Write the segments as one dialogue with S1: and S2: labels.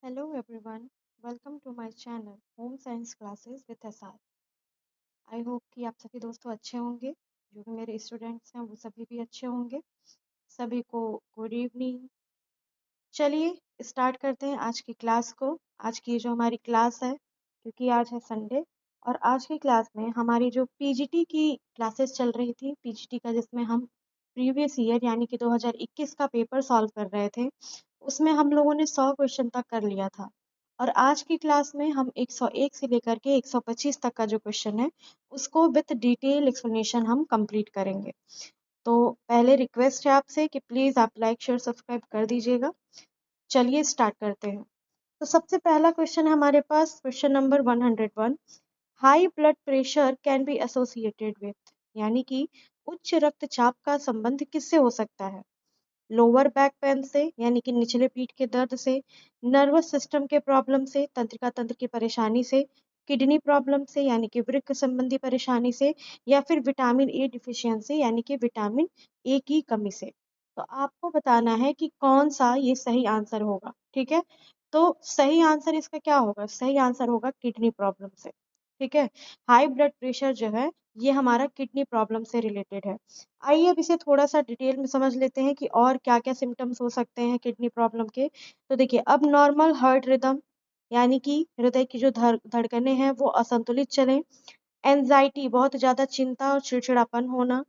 S1: Hello everyone, welcome to my channel Home Science Classes with SR। I hope कि आप सभी दोस्तों अच्छे होंगे। जो भी मेरे स्टूडेंट्स हैं वो सभी भी अच्छे होंगे। सभी को गुड इवनिंग। चलिए स्टार्ट करते हैं आज की क्लास को। आज की जो हमारी क्लास है, क्योंकि आज है संडे, और आज की क्लास में हमारी जो पीजीटी की क्लासेस चल रही थी, पीजीटी का जिसमें हम प्रीवियस ईयर यानी कि 2021 का पेपर सॉल्व कर रहे थे, उसमें हम लोगों ने 100 क्वेश्चन तक कर लिया था। और आज की क्लास में हम 101 से लेकर के 125 तक का जो क्वेश्चन है उसको विथ डिटेल एक्सप्लेनेशन हम कंप्लीट करेंगे। तो पहले रिक्वेस्ट है आपसे कि प्लीज़ आप लाइक शेयर सब्सक्राइब कर दीजिएगा। चलिए स्टार्ट करते हैं। तो सबसे पहला क्वेश्चन है हमारे पास, question number 101। High blood pressure can be associated with, यानी कि उच्च रक्तचाप का संबंध किससे हो सकता है? लोअर बैक पेन से यानी कि निचले पीठ के दर्द से, नर्वस सिस्टम के प्रॉब्लम से, तंत्रिका तंत्र की परेशानी से, किडनी प्रॉब्लम से यानी कि वृक्क संबंधी परेशानी से, या फिर विटामिन ए डिफिशियंसी यानी कि विटामिन ए की कमी से। तो आपको बताना है कि कौन सा ये सही आंसर होगा। ठीक है, तो सही आंसर इसका क्या होगा? सही आंसर होगा किडनी प्रॉब्लम से। ठीक है, हाई ब्लड प्रेशर जो है ये हमारा किडनी प्रॉब्लम से रिलेटेड है। आइए अब इसे थोड़ा-सा डिटेल में समझ लेते हैं कि और क्या-क्या सिम्पटम्स हो सकते हैं किडनी प्रॉब्लम के। तो देखिए, अब नॉर्मल हार्ट रिदम यानी कि हृदय की जो धड़कनें हैं वो असंतुलित चलें, एंग्ज़ायटी बहुत ज़्यादा चिंता और चिड़चिड़ापन होना,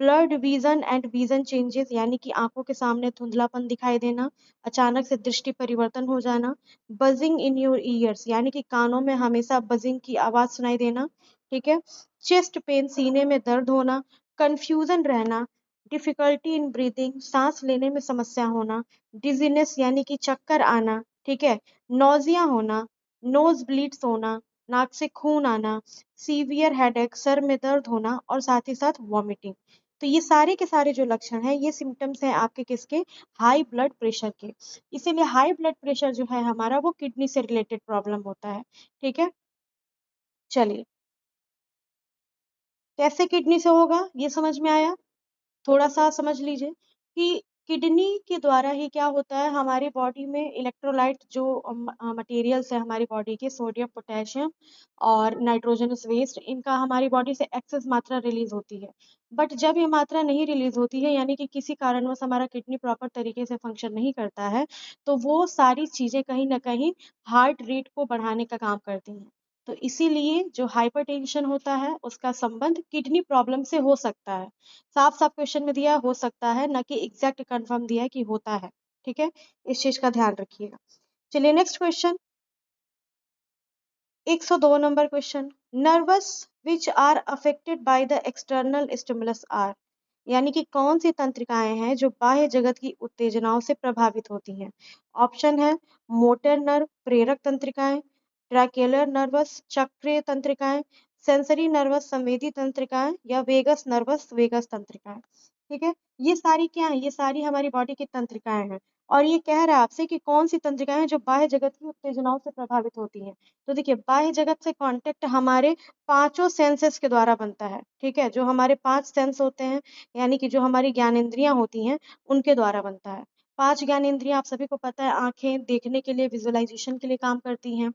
S1: blurred vision and vision changes यानी कि आँखों के सामने धुंधलापन दिखाई देना, अचानक से दृष्टि परिवर्तन हो जाना, बज़िंग इन योर ईयर्स यानी कि कानों में हमेशा बज़िंग की आवाज़ सुनाई देना, ठीक है? चेस्ट पेन सीने में दर्द होना, कन्फ्यूज़न रहना, डिफ़िकल्टी इन ब्रीथिंग साँस लेने में समस्या होना, डिज़ीनेस यानी कि चक्कर आना, ठीक है? नौज़िया होना, नोज़ ब्लीड्स होना, नाक से खून आना, सीवियर हेडेक सर में दर्द होना और साथ ही साथ वॉमिटिंग। तो ये सारे के सारे जो लक्षण हैं ये सिम्पटम्स हैं आपके किसके? हाई ब्लड प्रेशर के। इसीलिए हाई ब्लड प्रेशर जो है हमारा वो किडनी से रिलेटेड प्रॉब्लम होता है। ठीक है? चलिए, कैसे किडनी से होगा ये समझ में आया? थोड़ा-सा समझ लीजिए कि किडनी के द्वारा ही क्या होता है, हमारी बॉडी में इलेक्ट्रोलाइट जो मटेरियल्स है हमारी बॉडी के, सोडियम, पोटेशियम और नाइट्रोजनस वेस्ट, इनका हमारी बॉडी से एक्सेस मात्रा रिलीज़ होती है। बट जब ये मात्रा नहीं रिलीज़ होती है यानी कि किसी कारणवश हमारा किडनी प्रॉपर तरीके से फंक्शन नहीं करता है, तो वो सारी चीज़ें कहीं न कहीं हार्ट रेट को बढ़ाने का काम करती हैं। तो इसीलिए जो हाइपरटेंशन होता है उसका संबंध किडनी प्रॉब्लम से हो सकता है। साफ-साफ क्वेश्चन में दिया है हो सकता है, ना कि एग्ज़ैक्ट कन्फर्म दिया है कि होता है। ठीक है? इस चीज़ का ध्यान रखिएगा। चलिए next question, 102 number question. Nerves which are affected by the external stimulus are, यानी कि कौन सी तंत्रिकाएँ हैं जो बाह्य जगत की उत्तेजनाओं से प्रभावित होती हैं? ऑप्शन है मोटर नर्व प्रेरक तंत्रिकाएँ, ट्रैकेलर नर्वस चक्रीय तंत्रिकाएँ, सेंसरी नर्वस संवेदी तंत्रिकाएँ या वेगस नर्वस वेगस तंत्रिकाएँ। ठीक है? ये सारी क्या हैं? ये सारी हमारी बॉडी की तंत्रिकाएँ हैं और ये कह रहा है आपसे कि कौन-सी तंत्रिकाएँ हैं जो बाह्य जगत की उत्तेजनाओं से प्रभावित होती हैं। तो देखिए, बाह्य जगत से कॉन्टैक्ट हमारे पाँचों सेंसेस के द्वारा बनता है, ठीक है? जो हमारे 5 सेंस होते हैं, यानी कि जो हमारी ज्ञानेंद्रियाँ होती हैं, उनके द्वारा बनता है। 5 ज्ञानेंद्रियाँ आप सभी को पता है, आँखें देखने के लिए, विज़ुअलाइज़ेशन के लिए काम करती हैं।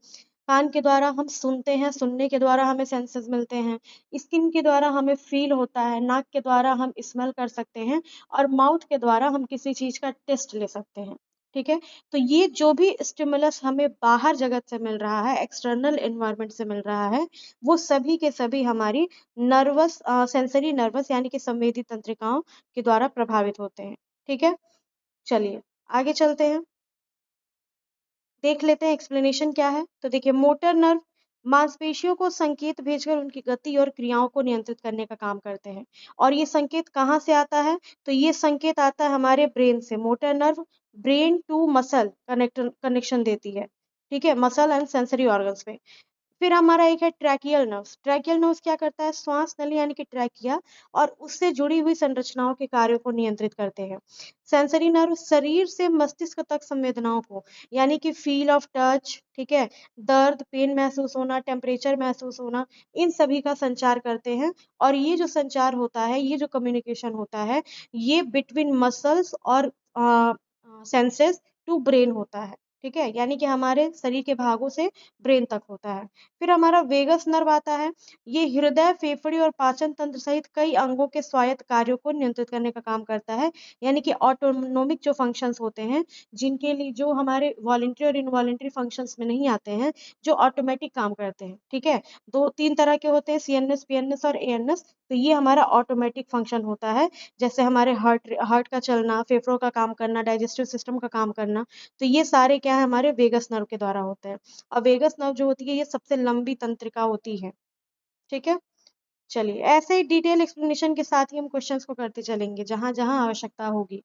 S1: कान के द्वारा हम सुनते हैं, सुनने के द्वारा हमें सेंसेस मिलते हैं। स्किन के द्वारा हमें फ़ील होता है, नाक के द्वारा हम स्मेल कर सकते हैं और माउथ के द्वारा हम किसी चीज़ का टेस्ट ले सकते हैं, ठीक है? तो ये जो भी स्टिमुलस हमें बाहर जगत से मिल रहा है, एक्सटर्नल एनवायरनमेंट से मिल रहा है, वो सभी के सभी हमारी सेंसरी नर्वस यानी कि संवेदी तंत्रिकाओं के द्वारा प्रभावित होते हैं। ठीक है? चलिए, आगे चलते हैं। देख लेते हैं एक्सप्लेनेशन क्या है। तो देखिए, मोटर नर्व मांसपेशियों को संकेत भेजकर उनकी गति और क्रियाओं को नियंत्रित करने का काम करते हैं। और ये संकेत कहाँ से आता है? तो ये संकेत आता है हमारे ब्रेन से। Motor nerve brain to muscle connection देती है, ठीक है, मसल एंड सेंसरी ऑर्गन्स में। फिर हमारा एक है ट्रैकियल नर्व्स। ट्रैकियल नर्व्स क्या करता है? श्वास नली यानी कि ट्रैकिया और उससे जुड़ी हुई संरचनाओं के कार्यों को नियंत्रित करते हैं। सेंसरी नर्व शरीर से मस्तिष्क तक संवेदनाओं को, यानी कि फील ऑफ टच, ठीक है, दर्द, पेन महसूस होना, टेम्परेचर महसूस होना, इन सभी का संचार करते हैं। और ये जो संचार होता है, ये जो कम्युनिकेशन होता है, ये बिटवीन मसल्स और सेंसेस टू ब्रेन होता है। ठीक है, यानी कि हमारे शरीर के भागों से ब्रेन तक होता है। फिर हमारा वेगस नर्व आता है, ये हृदय, फेफड़े और पाचन तंत्र सहित कई अंगों के स्वायत्त कार्यों को नियंत्रित करने का काम करता है, यानी कि ऑटोनोमिक जो फंक्शंस होते हैं, जिनके लिए जो हमारे वॉलंटरी और इनवॉलंटरी फंक्शंस में नहीं आते हैं, जो ऑटोमेटिक काम करते हैं, ठीक है। 2-3 तरह के होते हैं, सीएनएस, पीएनएस और एएनएस। तो ये हमारा ऑटोमेटिक फंक्शन होता है, जैसे हमारे हार्ट हार्ट का चलना, फेफड़ों का काम करना, डाइजेस्टिव सिस्टम का काम करना। तो ये सारे क्या है, हमारे वेगस नर्व के द्वारा होते हैं। और वेगस नर्व जो होती है, ये सबसे लंबी तंत्रिका होती है, ठीक है। चलिए, ऐसे ही डिटेल एक्सप्लेनेशन के साथ ही हम क्वेश्चंस को करते चलेंगे जहां जहां आवश्यकता होगी।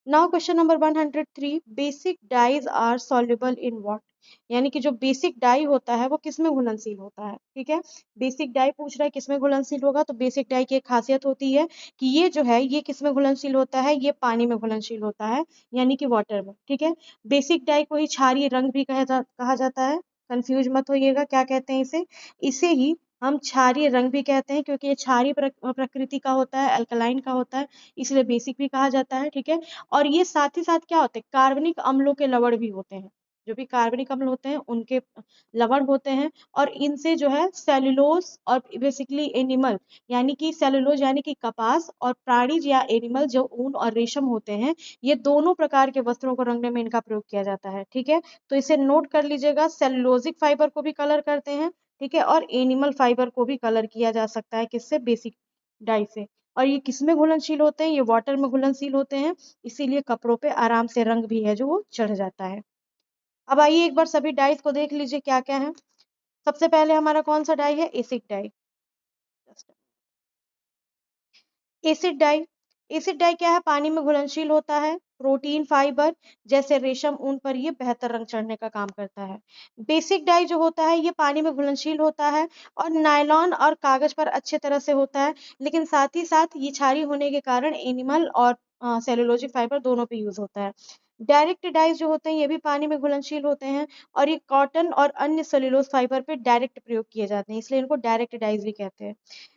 S1: Now question number 103, basic dyes are soluble in what? यानी कि जो बेसिक डाई होता है वो किसमें घुलनशील होता है, ठीक है। बेसिक डाई पूछ रहा है किसमें घुलनशील होगा, तो बेसिक डाई की एक खासियत होती है कि ये जो है ये किसमें घुलनशील होता है, ये पानी में घुलनशील होता है, यानी कि वाटर में, ठीक है। बेसिक डाई को ही क्षारीय रंग भी कहा जाता है। कंफ्यूज मत होइएगा, क्या कहते हैं इसे, इसे ही हम क्षारीय रंग भी कहते हैं, क्योंकि ये क्षारीय प्रकृति का होता है, अल्कलाइन का होता है, इसलिए बेसिक भी कहा जाता है, ठीक है। और ये साथ ही साथ क्या होते हैं, कार्बनिक अम्लों के लवण भी होते हैं। जो भी कार्बनिक अम्ल होते हैं उनके लवण होते हैं। और इनसे जो है सेलुलोज और बेसिकली एनिमल, यानी कि सेलुलोज यानी कि कपास, और प्राणीज या एनिमल जो ऊन और रेशम होते हैं, ये दोनों प्रकार के वस्त्रों को रंगने में इनका प्रयोग किया जाता है, ठीक है। तो इसे नोट कर लीजिएगा, सेलुलोजिक फाइबर को भी कलर करते हैं, ठीक है, और एनिमल फाइबर को भी कलर किया जा सकता है, किससे, बेसिक डाई से। और ये किसमें घुलनशील होते हैं, ये वाटर में घुलनशील होते हैं, इसीलिए कपड़ों पे आराम से रंग भी है जो वो चढ़ जाता है। अब आइए एक बार सभी डाइज को देख लीजिए क्या क्या है। सबसे पहले हमारा कौन सा डाई है, acid dye. Acid dye, acid dye क्या है, पानी में घुलनशील होता है, प्रोटीन फाइबर जैसे रेशम ऊन पर ये बेहतर रंग चढ़ने का काम करता है। बेसिक डाई जो होता है ये पानी में घुलनशील होता है और नायलॉन और कागज पर अच्छे तरह से होता है, लेकिन साथ ही साथ ये क्षारीय होने के कारण एनिमल और सेलुलोजिक फाइबर दोनों पे यूज होता है। डायरेक्ट डाइज जो होते हैं ये भी पानी में घुलनशील होते हैं, और ये कॉटन और अन्य सेलुलोज फाइबर पे डायरेक्ट प्रयोग किए जाते हैं, इसलिए इनको डायरेक्ट डाइज भी कहते हैं।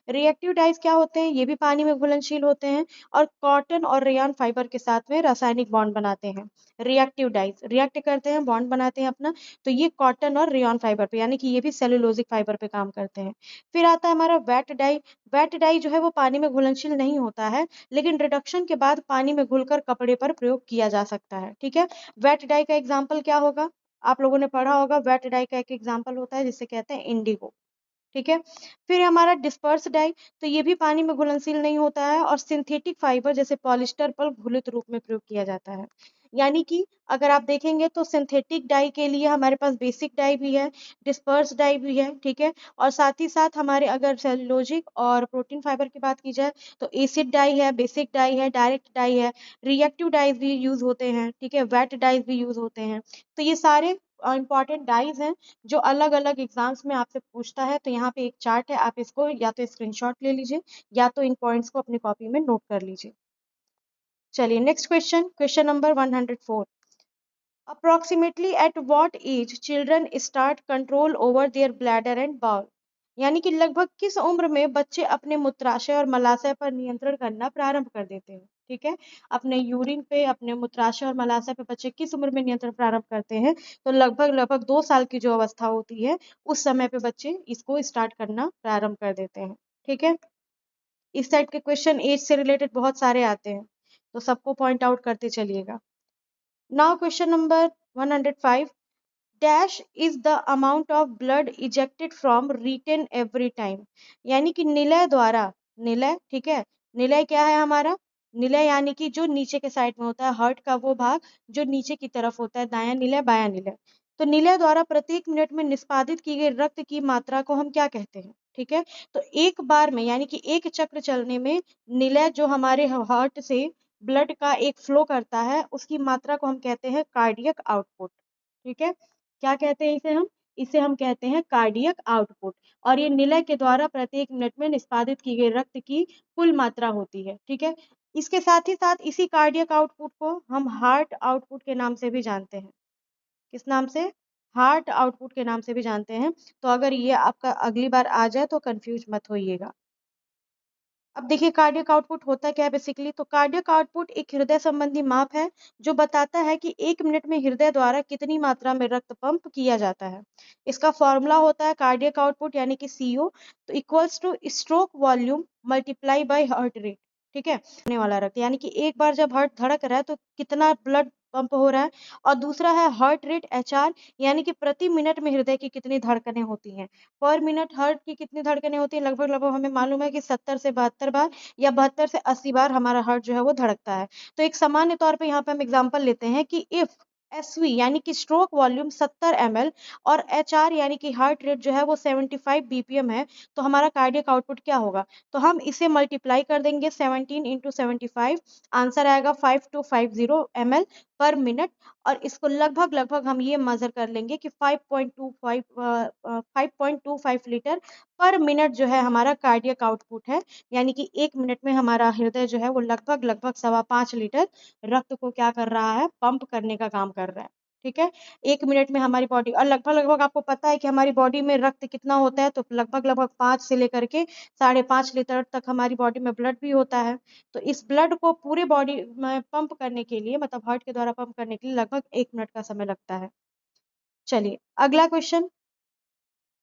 S1: रिएक्टिव डाइज क्या होते हैं, ये भी पानी में घुलनशील होते हैं और कॉटन और रेयन फाइबर के साथ में रासायनिक बॉन्ड बनाते हैं। रिएक्टिव डाइज रिएक्ट करते हैं, बॉन्ड बनाते हैं अपना, तो ये कॉटन और रेयन फाइबर पे, यानी कि ये भी सेलुलोजिक फाइबर पे काम करते हैं। फिर आता है हमारा वेट डाई। वेट डाई जो है वो पानी में घुलनशील नहीं होता है, लेकिन रिडक्शन के बाद पानी में घुलकर कपड़े पर प्रयोग किया जा सकता है, ठीक है। वेट डाई का एग्जाम्पल क्या होगा, आप लोगों ने पढ़ा होगा, वेट डाई का एक एग्जाम्पल होता है जिसे कहते हैं इंडिगो, ठीक है। फिर हमारा डिस्पर्स डाई, तो ये भी पानी में घुलनशील नहीं होता है और सिंथेटिक फाइबर जैसे पॉलिस्टर पर घुलित रूप में प्रयोग किया जाता है। यानी कि अगर आप देखेंगे तो सिंथेटिक डाई के लिए हमारे पास बेसिक डाई भी है, डिस्पर्स डाई भी है, ठीक है। और साथ ही साथ हमारे अगर सेलुलोजिक और प्रोटीन फाइबर की बात की जाए तो एसिड डाई है, बेसिक डाई है, डायरेक्ट डाई है, रिएक्टिव डाइज भी यूज होते हैं, ठीक है, वेट डाइज भी यूज होते हैं। तो ये सारे इंपॉर्टेंट डाइज हैं जो अलग अलग एग्जाम्स में आपसे पूछता है। तो यहाँ पे एक चार्ट है, आप इसको या तो स्क्रीनशॉट ले लीजिए या तो इन पॉइंट्स को अपनी कॉपी में नोट कर लीजिए। चलिए next question, question number 104, approximately at what age children start control over their bladder and bowel? यानी कि लगभग किस उम्र में बच्चे अपने मूत्राशय और मलाशय पर नियंत्रण करना प्रारंभ कर देते हैं, ठीक है। अपने यूरिन पे, अपने मूत्राशय और मलाशय पे बच्चे किस उम्र में नियंत्रण प्रारंभ करते हैं, तो लगभग लगभग 2 साल की जो अवस्था होती है उस समय पे बच्चे इसको स्टार्ट करना प्रारंभ कर देते हैं, ठीक है। इस टाइप के क्वेश्चन एज से रिलेटेड बहुत सारे आते हैं, तो सबको पॉइंट आउट करते चलिएगा। Now question number 105, dash is the amount of blood ejected from retain every time? यानी कि निलय द्वारा, निलय, ठीक है, निलय क्या है हमारा, निलय यानी कि जो नीचे के साइड में होता है, हार्ट का वो भाग जो नीचे की तरफ होता है, दायां निलय बायां निलय। तो निलय द्वारा प्रत्येक मिनट में निष्पादित की गई रक्त की मात्रा को हम क्या कहते हैं, ठीक है। तो एक बार में यानी कि एक चक्र चलने में निलय जो हमारे हार्ट से ब्लड का एक फ्लो करता है उसकी मात्रा को हम कहते हैं कार्डियक आउटपुट, ठीक है। क्या कहते हैं इसे हम, इसे हम कहते हैं कार्डियक आउटपुट। और ये निलय के द्वारा प्रत्येक मिनट में निष्पादित की गई रक्त की कुल मात्रा होती है, ठीक है। इसके साथ ही साथ इसी कार्डियक आउटपुट को हम हार्ट आउटपुट के नाम से भी जानते हैं। किस नाम से, हार्ट आउटपुट के नाम से भी जानते हैं। तो अगर ये आपका अगली बार आ जाए तो कंफ्यूज मत होइएगा। अब देखिए कार्डियक आउटपुट होता क्या है बेसिकली, तो कार्डियक आउटपुट एक हृदय संबंधी माप है जो बताता है कि 1 मिनट में हृदय द्वारा कितनी मात्रा में रक्त पंप किया जाता है। इसका फॉर्मूला होता है कार्डियक आउटपुट यानी कि CO, तो equals two stroke volume multiply by heart rate. ठीक है, होने वाला रक्त यानी कि एक बार जब हार्ट धड़क रहा है तो कितना ब्लड पंप हो रहा है, और दूसरा है हार्ट रेट HR, यानी कि प्रति मिनट में हृदय की कितनी धड़कनें होती हैं। पर मिनट हार्ट की कितनी धड़कनें होती हैं, लगभग लगभग हमें मालूम है कि 70 से 72 बार या 72 से 80 बार हमारा हार्ट जो है वो धड़कता है। तो एक सामान्य तौर पे यहाँ पे हम एग्जांपल लेते हैं कि इफ SV यानी कि स्ट्रोक वॉल्यूम 70 ml और HR यानी कि हार्ट रेट जो है वो 75 BPM है, तो हमारा कार्डियक आउटपुट क्या होगा, तो हम इसे मल्टीप्लाई कर देंगे 17 इंटू 75, आंसर आएगा 5250 ml पर मिनट, और इसको लगभग लगभग हम ये मेजर कर लेंगे कि 5.25 लीटर पर मिनट जो है हमारा कार्डियक आउटपुट है, यानी कि 1 मिनट में हमारा हृदय जो है वो लगभग लगभग 5.25 लीटर रक्त को क्या कर रहा है, पंप करने का काम कर रहा है। ठीक है, 1 मिनट में हमारी बॉडी, और लगभग लगभग आपको पता है कि हमारी बॉडी में रक्त कितना होता है, तो लगभग लगभग 5 से लेकर के 5.5 लीटर तक हमारी बॉडी में ब्लड भी होता है। तो इस ब्लड को पूरे बॉडी में पंप करने के लिए, मतलब हार्ट के द्वारा पंप करने के लिए लगभग 1 मिनट का समय लगता है। चलिए अगला question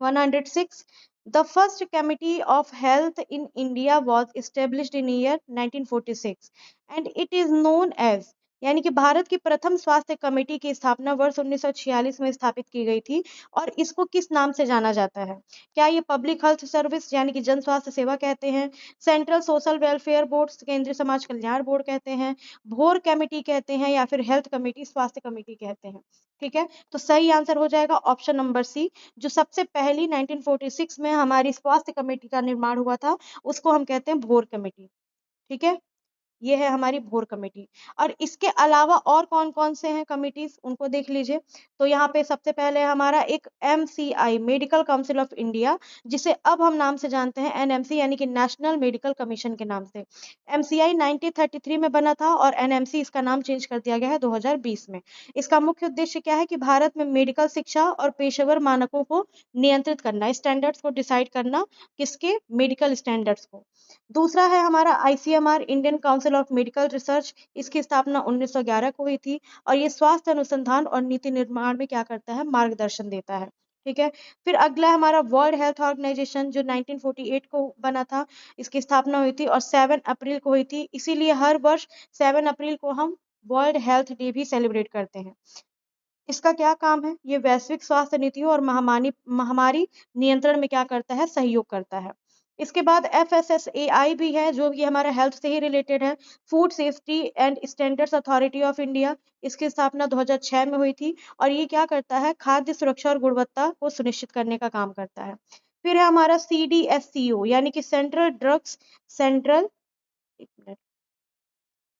S1: 106. The first Committee of Health in India was established in year 1946 and it is known as, यानी कि भारत की प्रथम स्वास्थ्य कमेटी की स्थापना वर्ष 1946 में स्थापित की गई थी, और इसको किस नाम से जाना जाता है, क्या ये पब्लिक हेल्थ सर्विस यानी कि जन स्वास्थ्य सेवा कहते हैं, सेंट्रल सोशल वेलफेयर बोर्ड केंद्रीय समाज कल्याण बोर्ड कहते हैं, भोर कमेटी कहते हैं, या फिर हेल्थ कमेटी स्वास्थ्य कमेटी कहते हैं। ठीक है, तो सही आंसर हो जाएगा ऑप्शन नंबर सी, जो सबसे पहली 1946 में हमारी स्वास्थ्य कमेटी का निर्माण हुआ था, उसको हम कहते हैं भोर कमेटी। ठीक है, ये है हमारी भोर कमेटी। और इसके अलावा और कौन कौन से हैं कमिटीज, उनको देख लीजिए। तो यहाँ पे सबसे पहले हमारा एक MCI medical council of India, जिसे अब हम नाम से जानते हैं NMC यानी कि नेशनल मेडिकल कमीशन के नाम से। MCI 1933 में बना था और NMC इसका नाम चेंज कर दिया गया है 2020 में। इसका मुख्य उद्देश्य क्या है कि भारत में मेडिकल शिक्षा और पेशेवर मानकों को नियंत्रित करना, स्टैंडर्ड्स को डिसाइड करना, किसके, मेडिकल स्टैंडर्ड्स को। दूसरा है हमारा ICMR Indian council of medical research, इसकी स्थापना 1911 को हुई थी, और ये स्वास्थ्य अनुसंधान और नीति निर्माण में क्या करता है, मार्गदर्शन देता है। ठीक है, फिर अगला हमारा वर्ल्ड हेल्थ ऑर्गेनाइजेशन जो 1948 को बना था, इसकी स्थापना हुई थी और 7 अप्रैल को हुई थी, इसीलिए हर वर्ष 7 अप्रैल को हम वर्ल्ड हेल्थ डे भी सेलिब्रेट करते हैं। इसका क्या काम है, ये वैश्विक स्वास्थ्य नीतियों और महामारी नियंत्रण में क्या करता है, सहयोग करता है। इसके बाद FSSAI भी है, जो कि हमारा हेल्थ से ही रिलेटेड है, food safety and standards authority of India. इसकी स्थापना 2006 में हुई थी, और ये क्या करता है, खाद्य सुरक्षा और गुणवत्ता को सुनिश्चित करने का काम करता है। फिर है हमारा CDSCO यानी कि central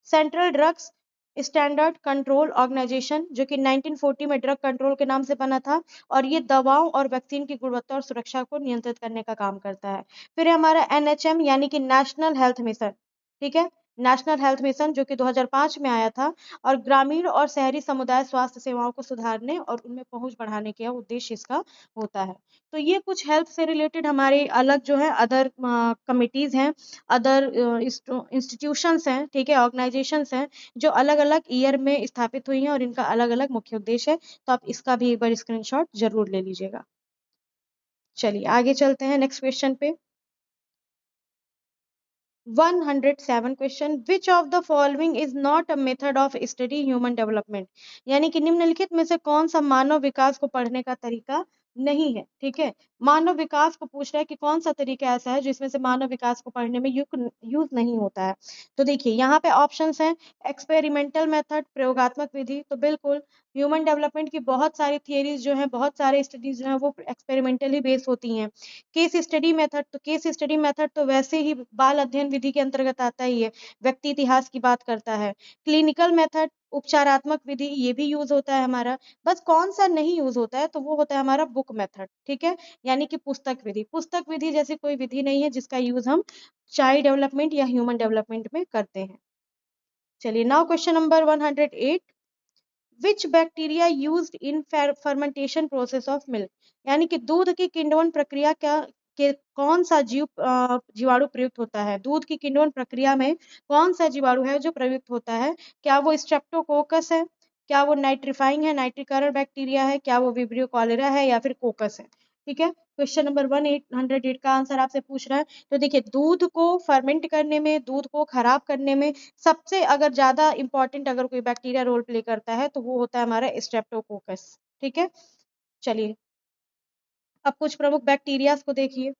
S1: central drugs standard control organisation, जो कि 1940 में ड्रग कंट्रोल के नाम से बना था, और ये दवाओं और वैक्सीन की गुणवत्ता और सुरक्षा को नियंत्रित करने का काम करता है। फिर है हमारा NHM यानी कि नेशनल हेल्थ मिशन। ठीक है, नेशनल हेल्थ मिशन जो कि 2005 में आया था, और ग्रामीण और शहरी समुदाय स्वास्थ्य सेवाओं को सुधारने और उनमें पहुंच बढ़ाने के उद्देश्य इसका होता है। तो ये कुछ हेल्थ से रिलेटेड हमारे अलग जो है अदर कमिटीज हैं, अदर इंस्टीट्यूशंस हैं, ठीक है, ऑर्गेनाइजेशंस हैं, जो अलग अलग ईयर में स्थापित हुई हैं, और इनका अलग अलग मुख्य उद्देश्य है। तो आप इसका भी एक बार स्क्रीनशॉट जरूर ले लीजिएगा। चलिए आगे चलते हैं नेक्स्ट क्वेश्चन पे। 107 question, which of the following is not a method of study human development, यानी कि निम्नलिखित में से कौन सा मानव विकास को पढ़ने का तरीका नहीं है। ठीक है, मानव विकास को पूछ रहा है कि कौन सा तरीका ऐसा है जिसमें से मानव विकास को पढ़ने में यूज नहीं होता है। तो देखिए यहाँ पे ऑप्शंस हैं, एक्सपेरिमेंटल मेथड प्रयोगात्मक विधि, तो बिल्कुल ह्यूमन डेवलपमेंट की बहुत सारी थियरीज जो हैं, बहुत सारे स्टडीज जो हैं वो एक्सपेरिमेंटली बेस होती हैं। केस स्टडी मेथड, तो केस स्टडी मेथड तो वैसे ही बाल अध्ययन विधि के अंतर्गत आता ही है, व्यक्ति इतिहास की बात करता है। क्लिनिकल मेथड उपचारात्मक विधि, ये भी यूज होता है हमारा। बस कौन सा नहीं यूज होता है, तो वो होता है हमारा बुक मेथड। ठीक है, यानी कि पुस्तक विधि, पुस्तक विधि जैसी कोई विधि नहीं है जिसका यूज हम चाइल्ड डेवलपमेंट या ह्यूमन डेवलपमेंट में करते हैं। चलिए now question number 108, which bacteria used in fermentation process of milk, यानी कि दूध की किण्वन प्रक्रिया क्या कि कौन सा जीवाणु प्रयुक्त होता है। दूध की किण्वन प्रक्रिया में कौन सा जीवाणु है जो प्रयुक्त होता है? क्या वो स्ट्रेप्टोकोकस है, क्या वो नाइट्रीफाइंग है, नाइट्रीकरण बैक्टीरिया है, क्या वो विब्रियो कॉलेरा है, या फिर कोकस है? ठीक है, क्वेश्चन नंबर 108 का आंसर आपसे पूछ रहा है। तो देखिए, दूध को फर्मेंट करने में, दूध को खराब करने में सबसे अगर ज्यादा इंपॉर्टेंट अगर कोई बैक्टीरिया रोल प्ले करता है तो वो होता है हमारा स्ट्रेप्टोकोकस। ठीक है, चलिए अब कुछ प्रमुख बैक्टीरियाज को देखिए।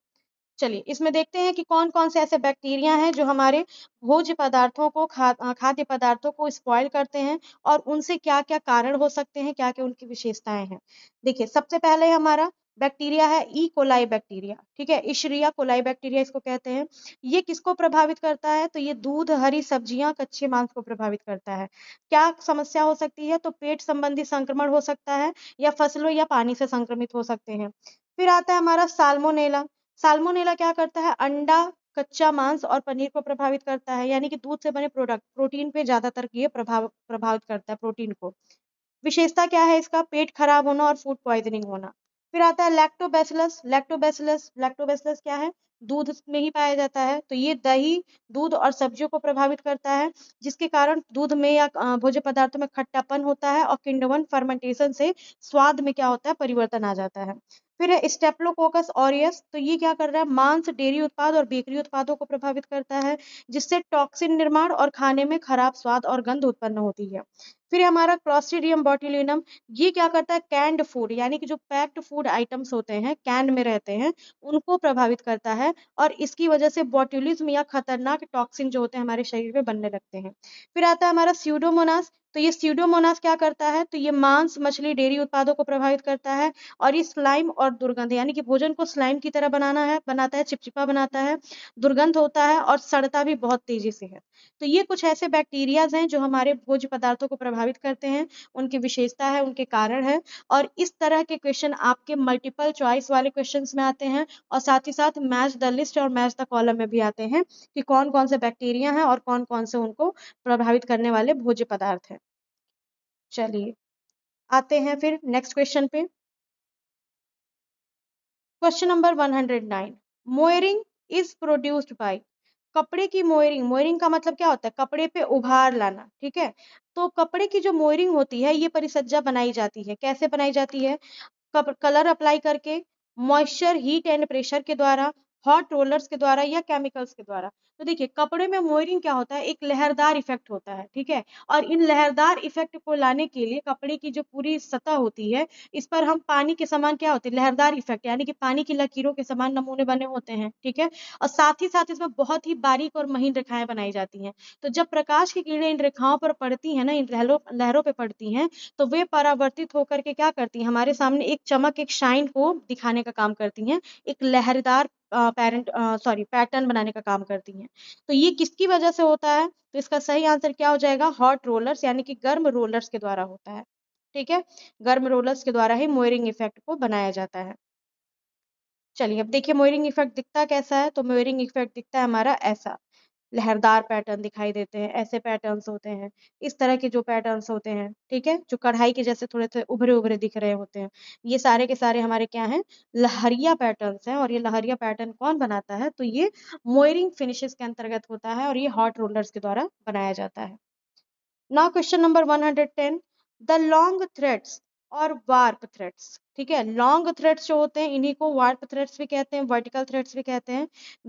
S1: चलिए इसमें देखते हैं कि कौन कौन से ऐसे बैक्टीरिया हैं जो हमारे भोज्य पदार्थों को खाद्य पदार्थों को स्पॉइल करते हैं, और उनसे क्या क्या कारण हो सकते हैं, क्या क्या उनकी विशेषताएं हैं। देखिए सबसे पहले हमारा बैक्टीरिया है ई कोलाई बैक्टीरिया। ठीक है, इशरिया कोलाई बैक्टीरिया इसको कहते हैं। ये किसको प्रभावित करता है? तो ये दूध, हरी सब्जियां, कच्चे मांस को प्रभावित करता है। क्या समस्या हो सकती है? तो पेट संबंधी संक्रमण हो सकता है, या फसलों या पानी से संक्रमित हो सकते हैं। फिर आता है हमारा साल्मोनेला। साल्मोनेला क्या करता है? अंडा, कच्चा मांस और पनीर को प्रभावित करता है, यानी कि दूध से बने प्रोडक्ट, प्रोटीन पे ज्यादातर ये प्रभावित करता है, प्रोटीन को। विशेषता क्या है इसका? पेट खराब होना और फूड पॉइजनिंग होना। फिर आता है लैक्टोबैसिलस। लैक्टोबैसिलस लैक्टोबैसिलस क्या है? दूध में ही पाया जाता है, तो ये दही, दूध और सब्जियों को प्रभावित करता है, जिसके कारण दूध में या भोज्य पदार्थों में खट्टापन होता है, और किण्वन फर्मेंटेशन से स्वाद में क्या होता है? परिवर्तन आ जाता है। फिर है स्टेप्लोकोकस ऑरियस। तो ये क्या कर रहा है? मांस, डेयरी उत्पाद और बेकरी उत्पादों को प्रभावित करता है, जिससे टॉक्सिन निर्माण और खाने में खराब स्वाद और गंध उत्पन्न होती है। फिर हमारा क्लॉस्ट्रीडियम बोट्यूलिनम। ये क्या करता है? कैंड फूड, यानी कि जो पैक्ड फूड आइटम्स होते हैं, कैन में रहते हैं, उनको प्रभावित करता है, और इसकी वजह से बॉट्यूलिज्म या खतरनाक टॉक्सिन जो होते हैं हमारे शरीर में बनने लगते हैं। फिर आता है हमारा स्यूडोमोनास। तो ये स्यूडोमोनास क्या करता है? तो ये मांस, मछली, डेयरी उत्पादों को प्रभावित करता है, और ये स्लाइम और दुर्गंध, यानी कि भोजन को स्लाइम की तरह बनाता है, चिपचिपा बनाता है, दुर्गंध होता है, और सड़ता भी बहुत तेजी से है। तो ये कुछ ऐसे बैक्टीरियाज हैं जो हमारे भोज्य पदार्थों को प्रभावित करते हैं, उनकी विशेषता है, उनके कारण है। और इस तरह के क्वेश्चन आपके मल्टीपल चॉइस वाले क्वेश्चंस में आते हैं, और साथ ही साथ मैच द लिस्ट और मैच द कॉलम में भी आते हैं कि कौन कौन से बैक्टीरिया हैं और कौन कौन से उनको प्रभावित करने वाले भोज्य पदार्थ हैं। चलिए आते हैं फिर नेक्स्ट क्वेश्चन पे। Question number 109। Moiring is produced by. कपड़े की मोयरिंग, मोयरिंग का मतलब क्या होता है? कपड़े पे उभार लाना। ठीक है, तो कपड़े की जो मोयरिंग होती है, ये परिसज्जा बनाई जाती है। कैसे बनाई जाती है? कलर अप्लाई करके, मॉइस्चर, हीट एंड प्रेशर के द्वारा, हॉट रोलर्स के द्वारा, या केमिकल्स के द्वारा। तो देखिए कपड़े में मोयरिंग क्या होता है? एक लहरदार इफेक्ट होता है। ठीक है, और इन लहरदार इफेक्ट को लाने के लिए कपड़े की जो पूरी सतह होती है, इस पर हम पानी के समान क्या होते हैं? लहरदार इफेक्ट, यानी कि पानी की लकीरों के समान नमूने बने होते हैं। ठीक है, और साथ ही साथ इसमें बहुत ही बारीक और महीन रेखाएं बनाई जाती हैं। तो जब प्रकाश की किरणें इन रेखाओं पर पड़ती हैं ना, इन लहरों लहरों पे पड़ती हैं, तो वे परावर्तित होकर के क्या करती हैं? हमारे सामने एक चमक, एक शाइन को दिखाने का काम करती हैं, एक लहरदार पैटर्न बनाने का काम करती हैं। तो ये किसकी वजह से होता है? तो इसका सही आंसर क्या हो जाएगा? हॉट रोलर्स, यानी कि गर्म रोलर्स के द्वारा होता है। ठीक है, गर्म रोलर्स के द्वारा ही मोयरिंग इफेक्ट को बनाया जाता है। चलिए अब देखिए मोयरिंग इफेक्ट दिखता कैसा है। तो मोयरिंग इफेक्ट दिखता है हमारा ऐसा, लहरदार पैटर्न दिखाई देते हैं, ऐसे पैटर्न्स होते हैं, इस तरह के जो पैटर्न्स होते हैं। ठीक है, जो कढ़ाई के जैसे थोड़े थोड़े उभरे उभरे दिख रहे होते हैं, ये सारे के सारे हमारे क्या हैं? लहरिया पैटर्न्स हैं। और ये लहरिया पैटर्न कौन बनाता है? तो ये मोयरिंग फिनिशेस के अंतर्गत होता है, और ये हॉट रोलर्स के द्वारा बनाया जाता है। Now question number 110। The long threads और वार्प थ्रेड्स। ठीक है, लॉन्ग थ्रेड्स जो होते हैं इन्हीं को वार्प थ्रेड्स भी कहते हैं, वर्टिकल थ्रेड्स भी कहते हैं।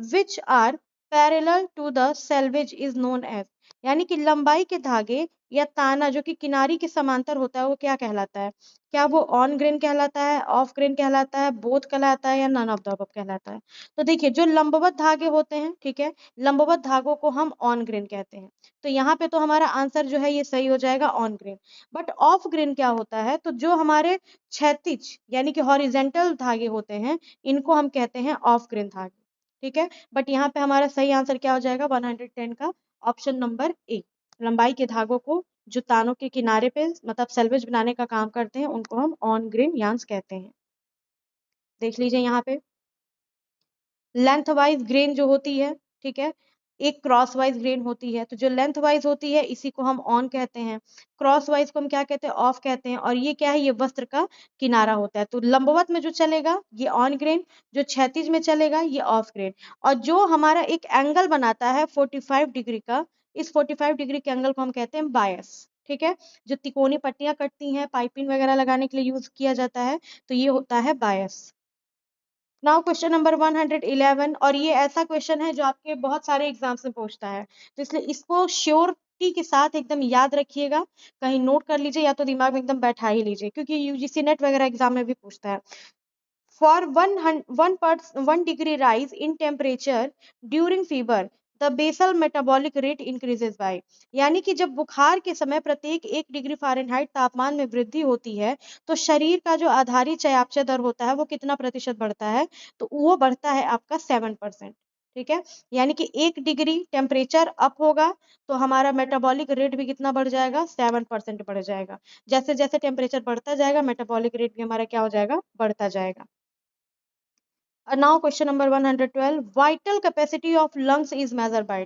S1: Which are parallel to the selvage is known as. यानी कि लंबाई के धागे या ताना जो कि किनारी के समांतर होता है, वो क्या कहलाता है? क्या वो ऑन ग्रेन कहलाता है, ऑफ ग्रेन कहलाता है, बोथ कहलाता है, या नन ऑफ द अबव कहलाता है? तो देखिए जो लंबवत धागे होते हैं, ठीक है, लंबवत धागों को हम ऑन ग्रेन कहते हैं। तो यहाँ पे तो हमारा आंसर जो है ये सही हो जाएगा, on grain. But of grain क्या होता है? तो जो हमारे क्षैतिज यानी कि हॉरिजेंटल धागे होते हैं, इनको हम कहते हैं ऑफ ग्रेन धागे। ठीक है, बट यहाँ पे हमारा सही आंसर क्या हो जाएगा? 110 का ऑप्शन नंबर ए। लंबाई के धागों को जो तानों के किनारे पे मतलब सेल्वेज बनाने का काम करते हैं, उनको हम ऑन ग्रेन यार्न्स कहते हैं। देख लीजिए यहाँ पे लेंथ वाइज ग्रेन जो होती है, ठीक है, एक क्रॉस वाइज ग्रेन होती है। तो जो लेंथ वाइज होती है इसी को हम ऑन कहते हैं, क्रॉस वाइज को हम क्या कहते हैं, ऑफ कहते हैं। और ये क्या है, ये वस्त्र का किनारा होता है। तो लंबवत में जो चलेगा ये ऑन ग्रेन, जो क्षैतिज में चलेगा ये ऑफ ग्रेन। और जो हमारा एक एंगल बनाता है 45 डिग्री का, इस 45 डिग्री के एंगल को हम कहते हैं बायस। ठीक है, जो तिकोनी पट्टियां कटती हैं, पाइपिंग वगैरह लगाने के लिए यूज किया जाता है, तो ये होता है बायस। नाउ क्वेश्चन नंबर 111, और ये ऐसा क्वेश्चन है जो आपके बहुत सारे एग्जाम्स में पूछता है, तो इसलिए इसको श्योरिटी के साथ एकदम याद रखिएगा, कहीं नोट कर लीजिए या तो दिमाग में एकदम बैठा ही लीजिए, क्योंकि यूजीसी नेट वगैरह एग्जाम में भी पूछता है। For 1 degree rise in temperature during fever, the basal metabolic rate increases by, यानी कि जब बुखार के समय प्रत्येक 1 डिग्री फ़ारेनहाइट तापमान में वृद्धि होती है, तो शरीर का जो आधारी चयापचय दर होता है वो कितना प्रतिशत बढ़ता है, तो वो बढ़ता है आपका 7%। ठीक है, यानी कि 1 डिग्री टेम्परेचर अप होगा तो हमारा मेटाबॉलिक रेट भी कितना बढ़ जाएगा, 7% बढ़ जाएगा। जैसे जैसे टेम्परेचर बढ़ता जाएगा मेटाबॉलिक रेट भी हमारा क्या हो जाएगा, बढ़ता जाएगा। Now question number 112, vital capacity of lungs is measured by,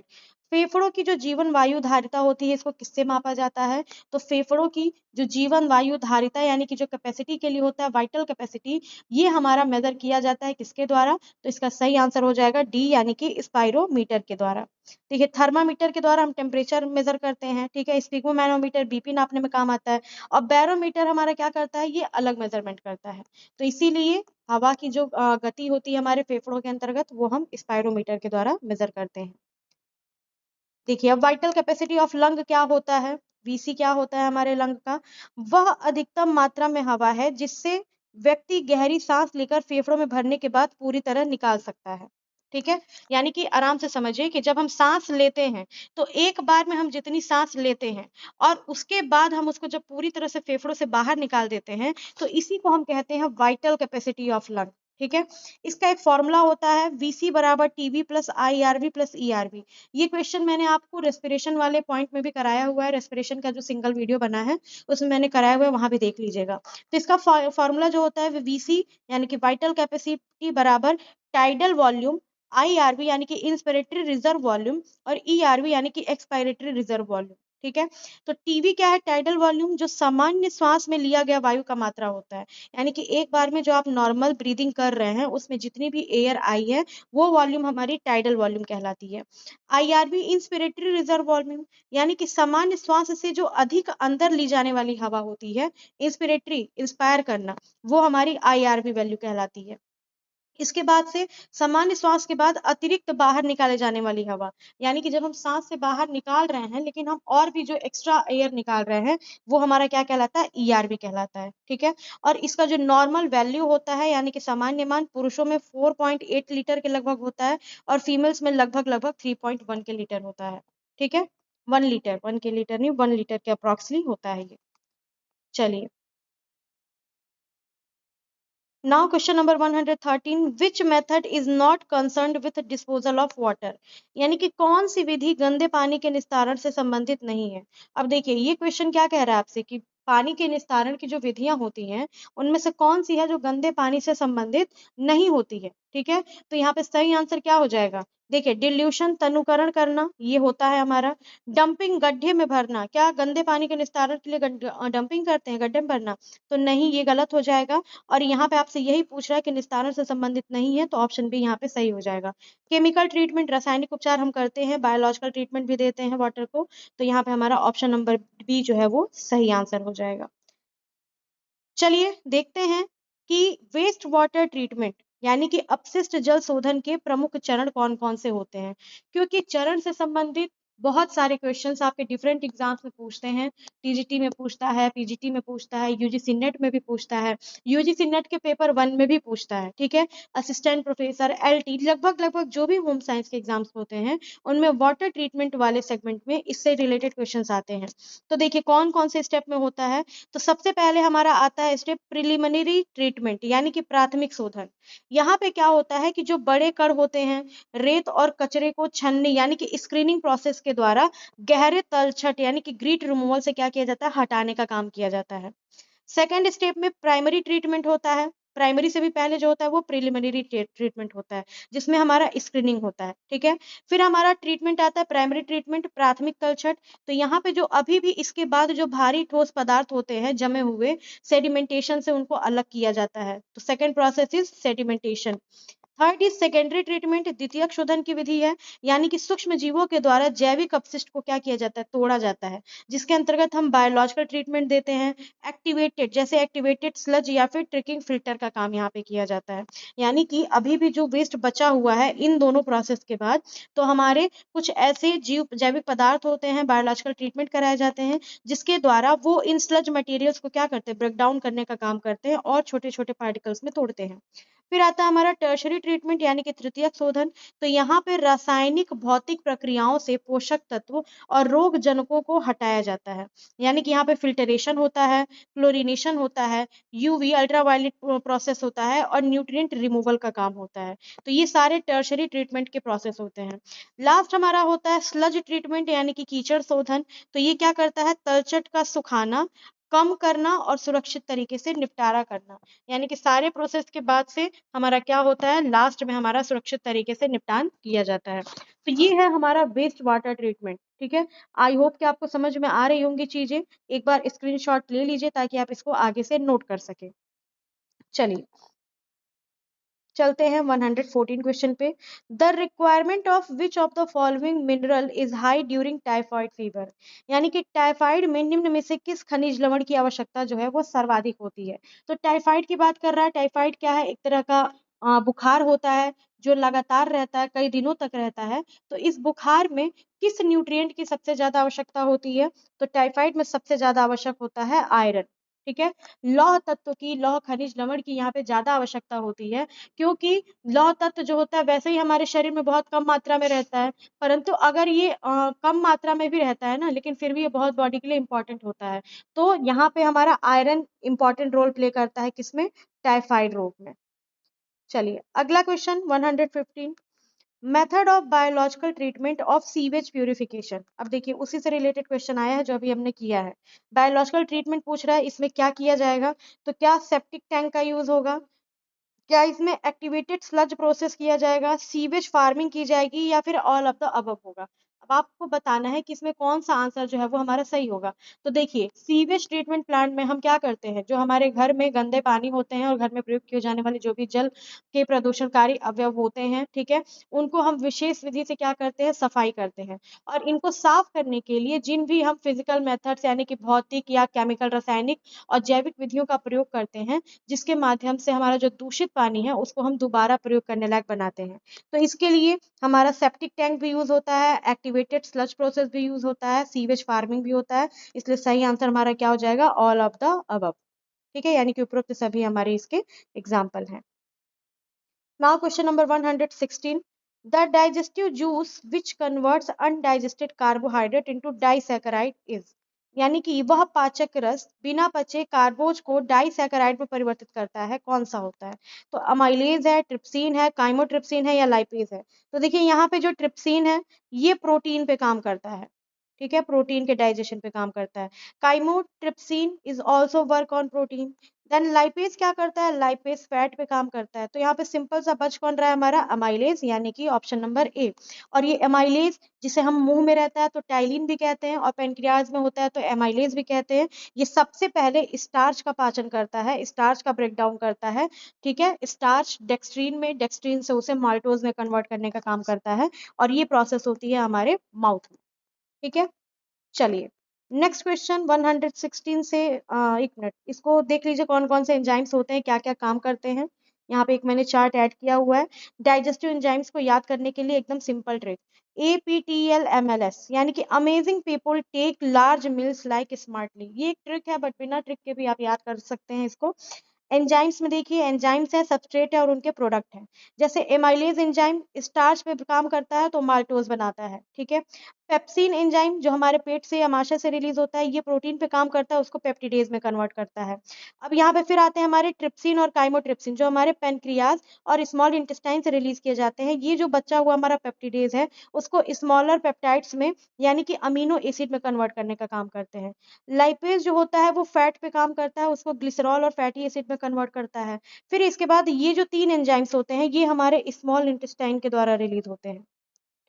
S1: फेफड़ों की जो जीवन वायु धारिता होती है इसको किससे मापा जाता है, तो फेफड़ों की जो जीवन वायु धारिता यानी कि जो कैपेसिटी के लिए होता है वाइटल कैपेसिटी, ये हमारा मेजर किया जाता है किसके द्वारा, तो इसका सही आंसर हो जाएगा डी, यानी कि स्पायरोमीटर के द्वारा। देखिए, थर्मामीटर के द्वारा हम टेम्परेचर मेजर करते हैं, ठीक है, स्पिगोमैनोमीटर बीपी नापने में काम आता है, और बैरोमीटर हमारा क्या करता है, ये अलग मेजरमेंट करता है। तो इसीलिए हवा की जो गति होती है हमारे फेफड़ों के अंतर्गत, वो हम स्पायरोमीटर के द्वारा मेजर करते हैं। देखिए, अब वाइटल कैपेसिटी ऑफ लंग क्या होता है, वीसी क्या होता है हमारे लंग का, वह अधिकतम मात्रा में हवा है जिससे व्यक्ति गहरी सांस लेकर फेफड़ों में भरने के बाद पूरी तरह निकाल सकता है। ठीक है, यानी कि आराम से समझिए कि जब हम सांस लेते हैं तो एक बार में हम जितनी सांस लेते हैं और उसके बाद हम उसको जब पूरी तरह से फेफड़ों से बाहर निकाल देते हैं, तो इसी को हम कहते हैं वाइटल कैपेसिटी ऑफ लंग। ठीक है, इसका एक फॉर्मूला होता है वीसी बराबर TV plus IRV plus ERV. ये क्वेश्चन मैंने आपको रेस्पिरेशन वाले पॉइंट में भी कराया हुआ है, रेस्पिरेशन का जो सिंगल वीडियो बना है उसमें मैंने कराया हुआ है, वहां भी देख लीजिएगा। तो इसका फॉर्मूला जो होता है वो वीसी यानी कि वाइटल कैपेसिटी बराबर टाइडल वॉल्यूम, आईआरवी यानी कि इंस्पिरेटरी रिजर्व वॉल्यूम, और ईआरवी यानी कि एक्सपायरेटरी रिजर्व वॉल्यूम। ठीक है, तो टीवी क्या है, टाइडल वॉल्यूम, जो सामान्य श्वास में लिया गया वायु का मात्रा होता है, यानी कि एक बार में जो आप नॉर्मल ब्रीदिंग कर रहे हैं उसमें जितनी भी एयर आई है वो वॉल्यूम हमारी टाइडल वॉल्यूम कहलाती है। आईआरवी इंस्पिरेटरी रिजर्व वॉल्यूम, यानी कि सामान्य श्वास से जो अधिक अंदर ली जाने वाली हवा होती है, इंस्पिरेटरी इंस्पायर करना, वो हमारी आईआरवी वैल्यू कहलाती है। इसके बाद से सामान्य श्वास के बाद अतिरिक्त बाहर निकाले जाने वाली हवा, यानी कि जब हम सांस से बाहर निकाल रहे हैं लेकिन हम और भी जो एक्स्ट्रा एयर निकाल रहे हैं वो हमारा क्या कहलाता है, ईआरवी कहलाता है। ठीक है, और इसका जो नॉर्मल वैल्यू होता है यानी कि सामान्य मान पुरुषों में 4.8 लीटर के लगभग होता है और फीमेल्स में लगभग लगभग 3.1 के लीटर होता है। ठीक है, 1 लीटर, 1 के लीटर नहीं, 1 लीटर के अप्रोक्सली होता है ये। चलिए, Now question number 113, which method is not concerned with disposal of water, यानी कि कौन सी विधि गंदे पानी के निस्तारण से संबंधित नहीं है। अब देखिए, ये क्वेश्चन क्या कह रहा है आपसे कि पानी के निस्तारण की जो विधियां होती हैं उनमें से कौन सी है जो गंदे पानी से संबंधित नहीं होती है। ठीक है, तो यहाँ पे सही आंसर क्या हो जाएगा, देखिए, डिल्यूशन तनुकरण करना ये होता है हमारा, डंपिंग गड्ढे में भरना, क्या गंदे पानी के निस्तारण के लिए डंपिंग करते हैं, गड्ढे में भरना, तो नहीं, ये गलत हो जाएगा। और यहाँ पे आपसे यही पूछ रहा है कि निस्तारण से संबंधित नहीं है, तो ऑप्शन बी यहाँ पे सही हो जाएगा। केमिकल ट्रीटमेंट, रासायनिक उपचार हम करते हैं, बायोलॉजिकल ट्रीटमेंट भी देते हैं वाटर को, तो यहाँ पे हमारा ऑप्शन नंबर बी जो है वो सही आंसर हो जाएगा। चलिए देखते हैं कि वेस्ट वाटर ट्रीटमेंट यानी कि अपशिष्ट जल शोधन के प्रमुख चरण कौन कौन से होते हैं, क्योंकि चरण से संबंधित बहुत सारे क्वेश्चंस आपके डिफरेंट एग्जाम्स में पूछते हैं, टीजीटी में पूछता है, पीजीटी में पूछता है, यूजीसी नेट में भी पूछता है, यूजीसी नेट के पेपर 1 में भी पूछता है। ठीक है, असिस्टेंट प्रोफेसर, एलटी, लगभग लगभग जो भी होम साइंस के एग्जाम्स होते हैं उनमें वाटर ट्रीटमेंट वाले सेगमेंट में इससे रिलेटेड क्वेश्चन आते हैं। तो देखिए कौन कौन से स्टेप में होता है, तो सबसे पहले हमारा आता है स्टेप प्रिलिमिनरी ट्रीटमेंट यानी कि प्राथमिक शोधन। यहाँ पे क्या होता है कि जो बड़े कण होते हैं, रेत और कचरे को छन्नी यानी कि स्क्रीनिंग प्रोसेस के द्वारा गहरे तलछट यानी कि ग्रीट रिमूवल से क्या किया जाता है, हटाने का काम किया जाता है। सेकेंड स्टेप में प्राइमरी ट्रीटमेंट होता है, प्राइमरी से भी पहले जो होता है वो प्रिलिमिनरी ट्रीटमेंट होता है, जिसमें हमारा स्क्रीनिंग होता है, ठीक है। फिर हमारा ट्रीटमेंट आता है प्राइमरी ट्रीटमेंट, प्राथमिक तलछट। तो यहाँ पे जो अभी भी इसके बाद जो भारी ठोस पदार्थ होते हैं जमे हुए, सेडिमेंटेशन से उनको अलग किया जाता है। तो second process is sedimentation. Third is secondary treatment, द्वितीयक शोधन की विधि है, यानी कि सूक्ष्म जीवों के द्वारा जैविक अपशिष्ट को क्या किया जाता है, तोड़ा जाता है, जिसके अंतर्गत हम बायोलॉजिकल ट्रीटमेंट देते हैं। एक्टिवेटेड, जैसे एक्टिवेटेड स्लज या फिर ट्रिकिंग फिल्टर का काम यहाँ पे किया जाता है, यानी कि अभी भी जो वेस्ट बचा हुआ है इन दोनों प्रोसेस के बाद, तो हमारे कुछ ऐसे जैविक पदार्थ होते हैं, बायोलॉजिकल ट्रीटमेंट कराए जाते हैं, जिसके द्वारा वो इन स्लज मटेरियल्स को क्या करते हैं, ब्रेक डाउन करने का काम करते हैं और छोटे छोटे पार्टिकल्स में तोड़ते हैं। फिर आता है हमारा टर्शरी ट्रीटमेंट, यानी कि तृतीयक शोधन। तो यहाँ पे रासायनिक भौतिक प्रक्रियाओं से पोषक तत्व और रोग जनकों को हटाया जाता है, यानी कि यहाँ पे फिल्टरेशन होता है, क्लोरीनेशन होता है, यूवी अल्ट्रावायलेट प्रोसेस होता है और न्यूट्रिएंट रिमूवल का काम होता है। तो ये सारे टर्शरी ट्रीटमेंट के प्रोसेस होते हैं। लास्ट हमारा होता है स्लज ट्रीटमेंट, यानी कि कीचड़ शोधन। तो ये क्या करता है, तलछट का सुखाना, कम करना और सुरक्षित तरीके से निपटारा करना, यानी कि सारे प्रोसेस के बाद से हमारा क्या होता है, लास्ट में हमारा सुरक्षित तरीके से निपटान किया जाता है। तो ये है हमारा वेस्ट वाटर ट्रीटमेंट, ठीक है। आई होप कि आपको समझ में आ रही होंगी चीजें। एक बार स्क्रीनशॉट ले लीजिए ताकि आप इसको आगे से नोट कर सके। चलिए चलते हैं 114 क्वेश्चन पे। The requirement of which of the following mineral is high during typhoid fever, यानी कि टाइफाइड में निम्न में से किस खनिज लवण की आवश्यकता जो है वो सर्वाधिक होती है। तो टाइफाइड की बात कर रहा है। टाइफाइड क्या है, एक तरह का बुखार होता है जो लगातार रहता है, कई दिनों तक रहता है। तो इस बुखार में किस न्यूट्रिएंट की सबसे ज्यादा आवश्यकता होती है, तो टाइफाइड में सबसे ज्यादा आवश्यक होता है आयरन, ठीक है। लौह तत्व की, लौह खनिज लवण की यहाँ पे ज्यादा आवश्यकता होती है, क्योंकि लौह तत्व जो होता है वैसे ही हमारे शरीर में बहुत कम मात्रा में रहता है, परंतु अगर ये कम मात्रा में भी रहता है ना, लेकिन फिर भी ये बहुत बॉडी के लिए इंपॉर्टेंट होता है। तो यहाँ पे हमारा आयरन इंपॉर्टेंट रोल प्ले करता है, किसमें, टाइफाइड रोग में। चलिए अगला question 115, method of biological treatment of sewage purification. अब देखिए उसी से रिलेटेड क्वेश्चन आया है जो अभी हमने किया है। बायोलॉजिकल ट्रीटमेंट पूछ रहा है, इसमें क्या किया जाएगा, तो क्या सेप्टिक टैंक का यूज होगा, क्या इसमें एक्टिवेटेड स्लज प्रोसेस किया जाएगा, सीवेज फार्मिंग की जाएगी, या फिर ऑल ऑफ द अबव होगा। अब आपको बताना है कि इसमें कौन सा आंसर जो है वो हमारा सही होगा। तो देखिए सीवेज ट्रीटमेंट प्लांट में हम क्या करते हैं, जो हमारे घर में गंदे पानी होते हैं और घर में प्रयोग किए जाने वाले जो भी जल के प्रदूषणकारी अवयव होते हैं, ठीक है, उनको हम विशेष विधि से क्या करते हैं, सफाई करते हैं। और इनको साफ करने के लिए जिन भी हम फिजिकल मेथड्स, यानी कि भौतिक या केमिकल, रासायनिक और जैविक विधियों का प्रयोग करते हैं, जिसके माध्यम से हमारा जो दूषित पानी है उसको हम दोबारा प्रयोग करने लायक बनाते हैं। तो इसके लिए हमारा सेप्टिक टैंक भी यूज होता है, एक्टिवेटेड स्लज प्रोसेस भी यूज होता है, सीवेज फार्मिंग भी होता है। इसलिए सही आंसर हमारा क्या हो जाएगा, ऑल ऑफ द अबव, ठीक है, यानी कि उपरोक्त सभी हमारे इसके एग्जाम्पल हैं। Now question number 116. The digestive juice which converts undigested carbohydrate into disaccharide is, यानी कि वह पाचक रस बिना पचे कार्बोज को डाइसैकेराइड में परिवर्तित करता है, कौन सा होता है। तो अमाइलेज है, ट्रिप्सिन है, काइमोट्रिप्सिन है, या लाइपेज है। तो देखिए यहाँ पे जो ट्रिप्सिन है ये प्रोटीन पे काम करता है, ठीक है, प्रोटीन के डाइजेशन पे काम करता है। Chymotrypsin is also work on protein. Then lipase क्या करता है, लाइपेज फैट पे काम करता है। तो यहाँ पे सिंपल सा बच कौन रहा है हमारा, अमाइलेज, यानी कि ऑप्शन नंबर ए। और ये एमाइलेज जिसे हम मुंह में रहता है तो टाइलिन भी कहते हैं, और पेनक्रियाज में होता है तो एमाइलेज भी कहते हैं। ये सबसे पहले स्टार्च का पाचन करता है, स्टार्च का ब्रेक डाउन करता है, ठीक है। स्टार्च डेक्सट्रीन में, डेक्सट्रीन से उसे माल्टोज में कन्वर्ट करने का काम करता है, और ये प्रोसेस होती है हमारे माउथ में, ठीक है। चलिए नेक्स्ट क्वेश्चन 116 से एक मिनट इसको देख लीजिए, कौन कौन से एंजाइम्स होते हैं, क्या क्या काम करते हैं। यहाँ पे एक मैंने चार्ट ऐड किया हुआ है। डाइजेस्टिव एंजाइम्स को याद करने के लिए एकदम सिंपल ट्रिक, APTLMLS, यानी कि amazing people take large meals like smartly. ये एक ट्रिक है, बट बिना ट्रिक के भी आप याद कर सकते हैं इसको। एंजाइम्स में देखिए, एंजाइम्स है, सबस्ट्रेट है और उनके प्रोडक्ट हैं। जैसे एमाइलेज एंजाइम स्टार्च पे काम करता है तो माल्टोज बनाता है, ठीक है। पेप्सिन एंजाइम जो हमारे पेट से, आमाशय से रिलीज होता है, ये प्रोटीन पे काम करता है, उसको पेप्टिडेज में कन्वर्ट करता है। अब यहाँ पे फिर आते हैं हमारे ट्रिप्सिन और काइमोट्रिप्सिन, जो हमारे पेनक्रियाज और स्मॉल इंटेस्टाइन से रिलीज किए जाते हैं। ये जो बचा हुआ हमारा पेप्टिडेज है, उसको स्मॉलर पेप्टाइड्स में यानी कि अमीनो एसिड में कन्वर्ट करने का काम करते हैं। लाइपेज जो होता है वो फैट पे काम करता है, उसको ग्लिसरॉल और फैटी एसिड में कन्वर्ट करता है। फिर इसके बाद ये जो 3 एंजाइम्स होते हैं, ये हमारे स्मॉल इंटेस्टाइन के द्वारा रिलीज होते हैं।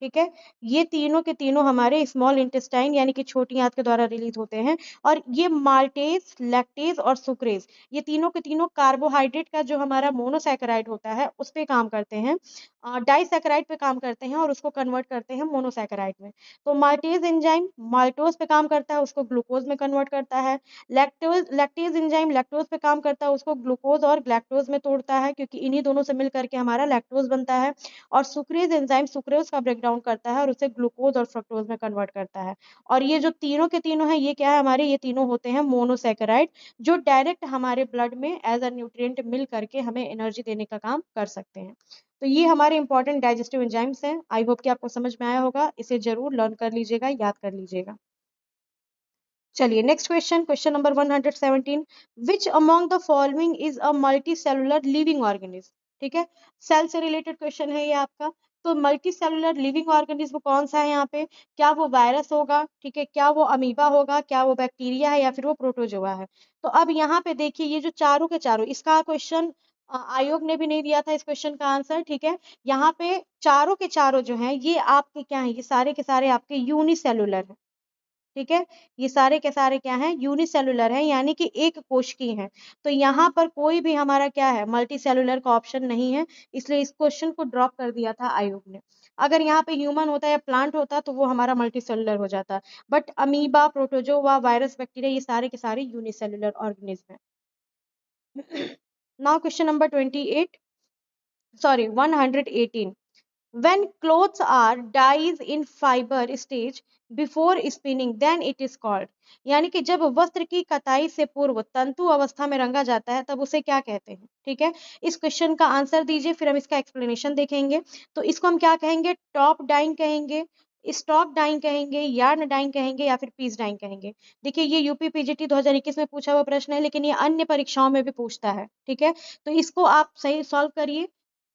S1: ठीक है, ये तीनों के तीनों हमारे स्मॉल इंटेस्टाइन यानी कि छोटी आंत के द्वारा रिलीज होते हैं। और ये माल्टेज, लैक्टेज और सुक्रेज, ये तीनों के तीनों कार्बोहाइड्रेट का जो हमारा मोनोसैकेराइड होता है उस पे काम करते हैं, डाइसैकेराइड पे काम करते हैं और उसको कन्वर्ट करते हैं मोनोसैकेराइड में। तो माल्टेज एंजाइम माल्टोज पे काम करता है, उसको ग्लूकोज में कन्वर्ट करता है। लैक्टेज एंजाइम लैक्टोज पे काम करता है, उसको ग्लूकोज और ग्लैक्टोज में तोड़ता है, क्योंकि इन्हीं दोनों से मिल करके हमारा लैक्टोज बनता है। और सुक्रेज एंजाइम सुक्रोज का ब्रेकडाउन करता है और उसे ग्लूकोज और फ्रक्टोज में कन्वर्ट करता है। और ये जो तीनों के तीनों हैं, ये क्या है हमारे, ये तीनों होते हैं मोनोसैकेराइड, जो डायरेक्ट हमारे ब्लड में एज अ न्यूट्रिएंट मिल करके हमें एनर्जी देने का काम कर सकते हैं। तो ये हमारे इंपॉर्टेंट डाइजेस्टिव एंजाइम्स हैं। आई होप कि आपको समझ में आया होगा, इसे जरूर लर्न कर लीजिएगा, याद कर लीजिएगा। चलिए next question, question number 117, which among the following is a multi cellular living organism. ठीक है, सेल से रिलेटेड क्वेश्चन है ये आपका। तो मल्टी सेलुलर लिविंग ऑर्गेनिज्म कौन सा है यहाँ पे, क्या वो वायरस होगा, ठीक है, क्या वो अमीबा होगा, क्या वो बैक्टीरिया है, या फिर वो प्रोटोजोआ है। तो अब यहाँ पे देखिए, ये जो चारों के चारों, इसका क्वेश्चन आयोग ने भी नहीं दिया था इस क्वेश्चन का आंसर। ठीक है, यहाँ पे चारों के चारों जो हैं, ये आपके क्या है, ये सारे के सारे आपके यूनिसेलुलर है। ठीक है, ये सारे के सारे क्या हैं, यूनिसेलुलर हैं, यानी कि एक कोश की हैं। तो यहाँ पर कोई भी हमारा क्या है, मल्टी सेलुलर का ऑप्शन नहीं है, इसलिए इस क्वेश्चन को ड्रॉप कर दिया था आयोग ने। अगर यहाँ पे ह्यूमन होता या प्लांट होता तो वो हमारा मल्टी सेलुलर हो जाता, but amoeba, protozoa, virus, bacteria, ये सारे के सारे यूनिसेलुलर ऑर्गेनिज्म है। Now question number 28, sorry 118, when clothes are dyes in fiber stage before spinning then it is called, यानी कि जब वस्त्र की कताई से पूर्व तंतु अवस्था में रंगा जाता है तब उसे क्या कहते हैं। ठीक है, इस क्वेश्चन का आंसर दीजिए, फिर हम इसका एक्सप्लेनेशन देखेंगे। तो इसको हम क्या कहेंगे, टॉप डाइंग कहेंगे, स्टॉक डाइंग कहेंगे, यार्न डाइंग कहेंगे, या फिर पीस डाइंग कहेंगे। देखिए, ये यूपी पीजीटी 2021 में पूछा हुआ प्रश्न है, लेकिन ये अन्य परीक्षाओं में भी पूछता है। ठीक है, तो इसको आप सही सॉल्व करिए।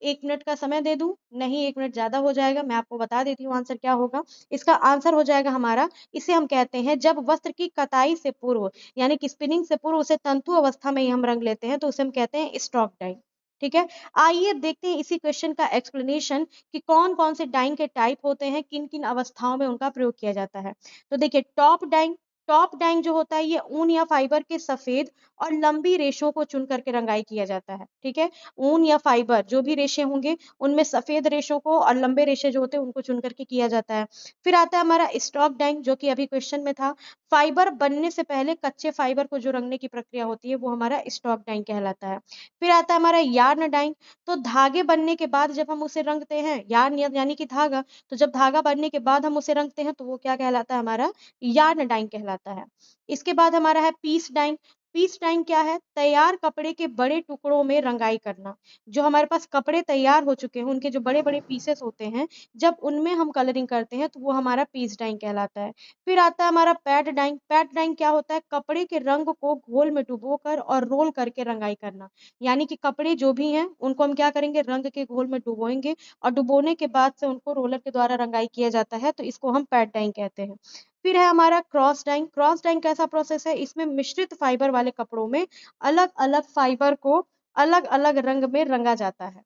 S1: 1 मिनट का समय दे दूं, नहीं 1 मिनट ज्यादा हो जाएगा, मैं आपको बता देती हूँ आंसर क्या होगा। इसका आंसर हो जाएगा हमारा, इसे हम कहते हैं जब वस्त्र की कताई से पूर्व यानी कि स्पिनिंग से पूर्व उसे तंतु अवस्था में ही हम रंग लेते हैं, तो उसे हम कहते हैं स्टॉक डाइंग। ठीक है, आइए देखते हैं इसी क्वेश्चन का एक्सप्लेनेशन कि कौन कौन से डाइंग के टाइप होते हैं, किन किन अवस्थाओं में उनका प्रयोग किया जाता है। तो देखिए, टॉप डाइंग, टॉप डाइंग जो होता है ये ऊन या फाइबर के सफेद और लंबी रेशों को चुन करके रंगाई किया जाता है। ठीक है, ऊन या फाइबर जो भी रेशे होंगे, उनमें सफेद रेशों को और लंबे रेशे जो होते हैं उनको चुन करके किया जाता है। फिर आता है हमारा स्टॉक डाइंग, जो कि अभी क्वेश्चन में था। फाइबर बनने से पहले कच्चे फाइबर को जो रंगने की प्रक्रिया होती है वो हमारा स्टॉक डाइंग कहलाता है। फिर आता है हमारा यार्न डाइंग, तो धागे बनने के बाद जब हम उसे रंगते हैं, यार्न यानी कि धागा, तो जब धागा बनने के बाद हम उसे रंगते हैं तो वो क्या कहलाता है, हमारा यार्न डाइंग कहलाता है। इसके बाद हमारा है पीस डाइंग। पीस डाइंग क्या है, तैयार कपड़े के बड़े टुकड़ों में रंगाई करना। जो हमारे पास कपड़े तैयार हो चुके हैं, उनके जो बड़े बड़े पीसेस होते हैं, जब उनमें हम कलरिंग करते हैं तो वो हमारा पीस डाइंग कहलाता है। फिर आता है हमारा पैड डाइंग। पैड डाइंग क्या होता है, कपड़े के रंग को घोल में डुबोकर और रोल करके रंगाई करना। यानी कि कपड़े जो भी हैं उनको हम क्या करेंगे, रंग के घोल में डुबोएंगे और डुबोने के बाद से उनको रोलर के द्वारा रंगाई किया जाता है, तो इसको हम पैड डाइंग कहते हैं। फिर है हमारा क्रॉस डाइंग। क्रॉस डाइंग कैसा प्रोसेस है, इसमें मिश्रित फाइबर वाले कपड़ों में अलग अलग फाइबर को अलग अलग रंग में रंगा जाता है।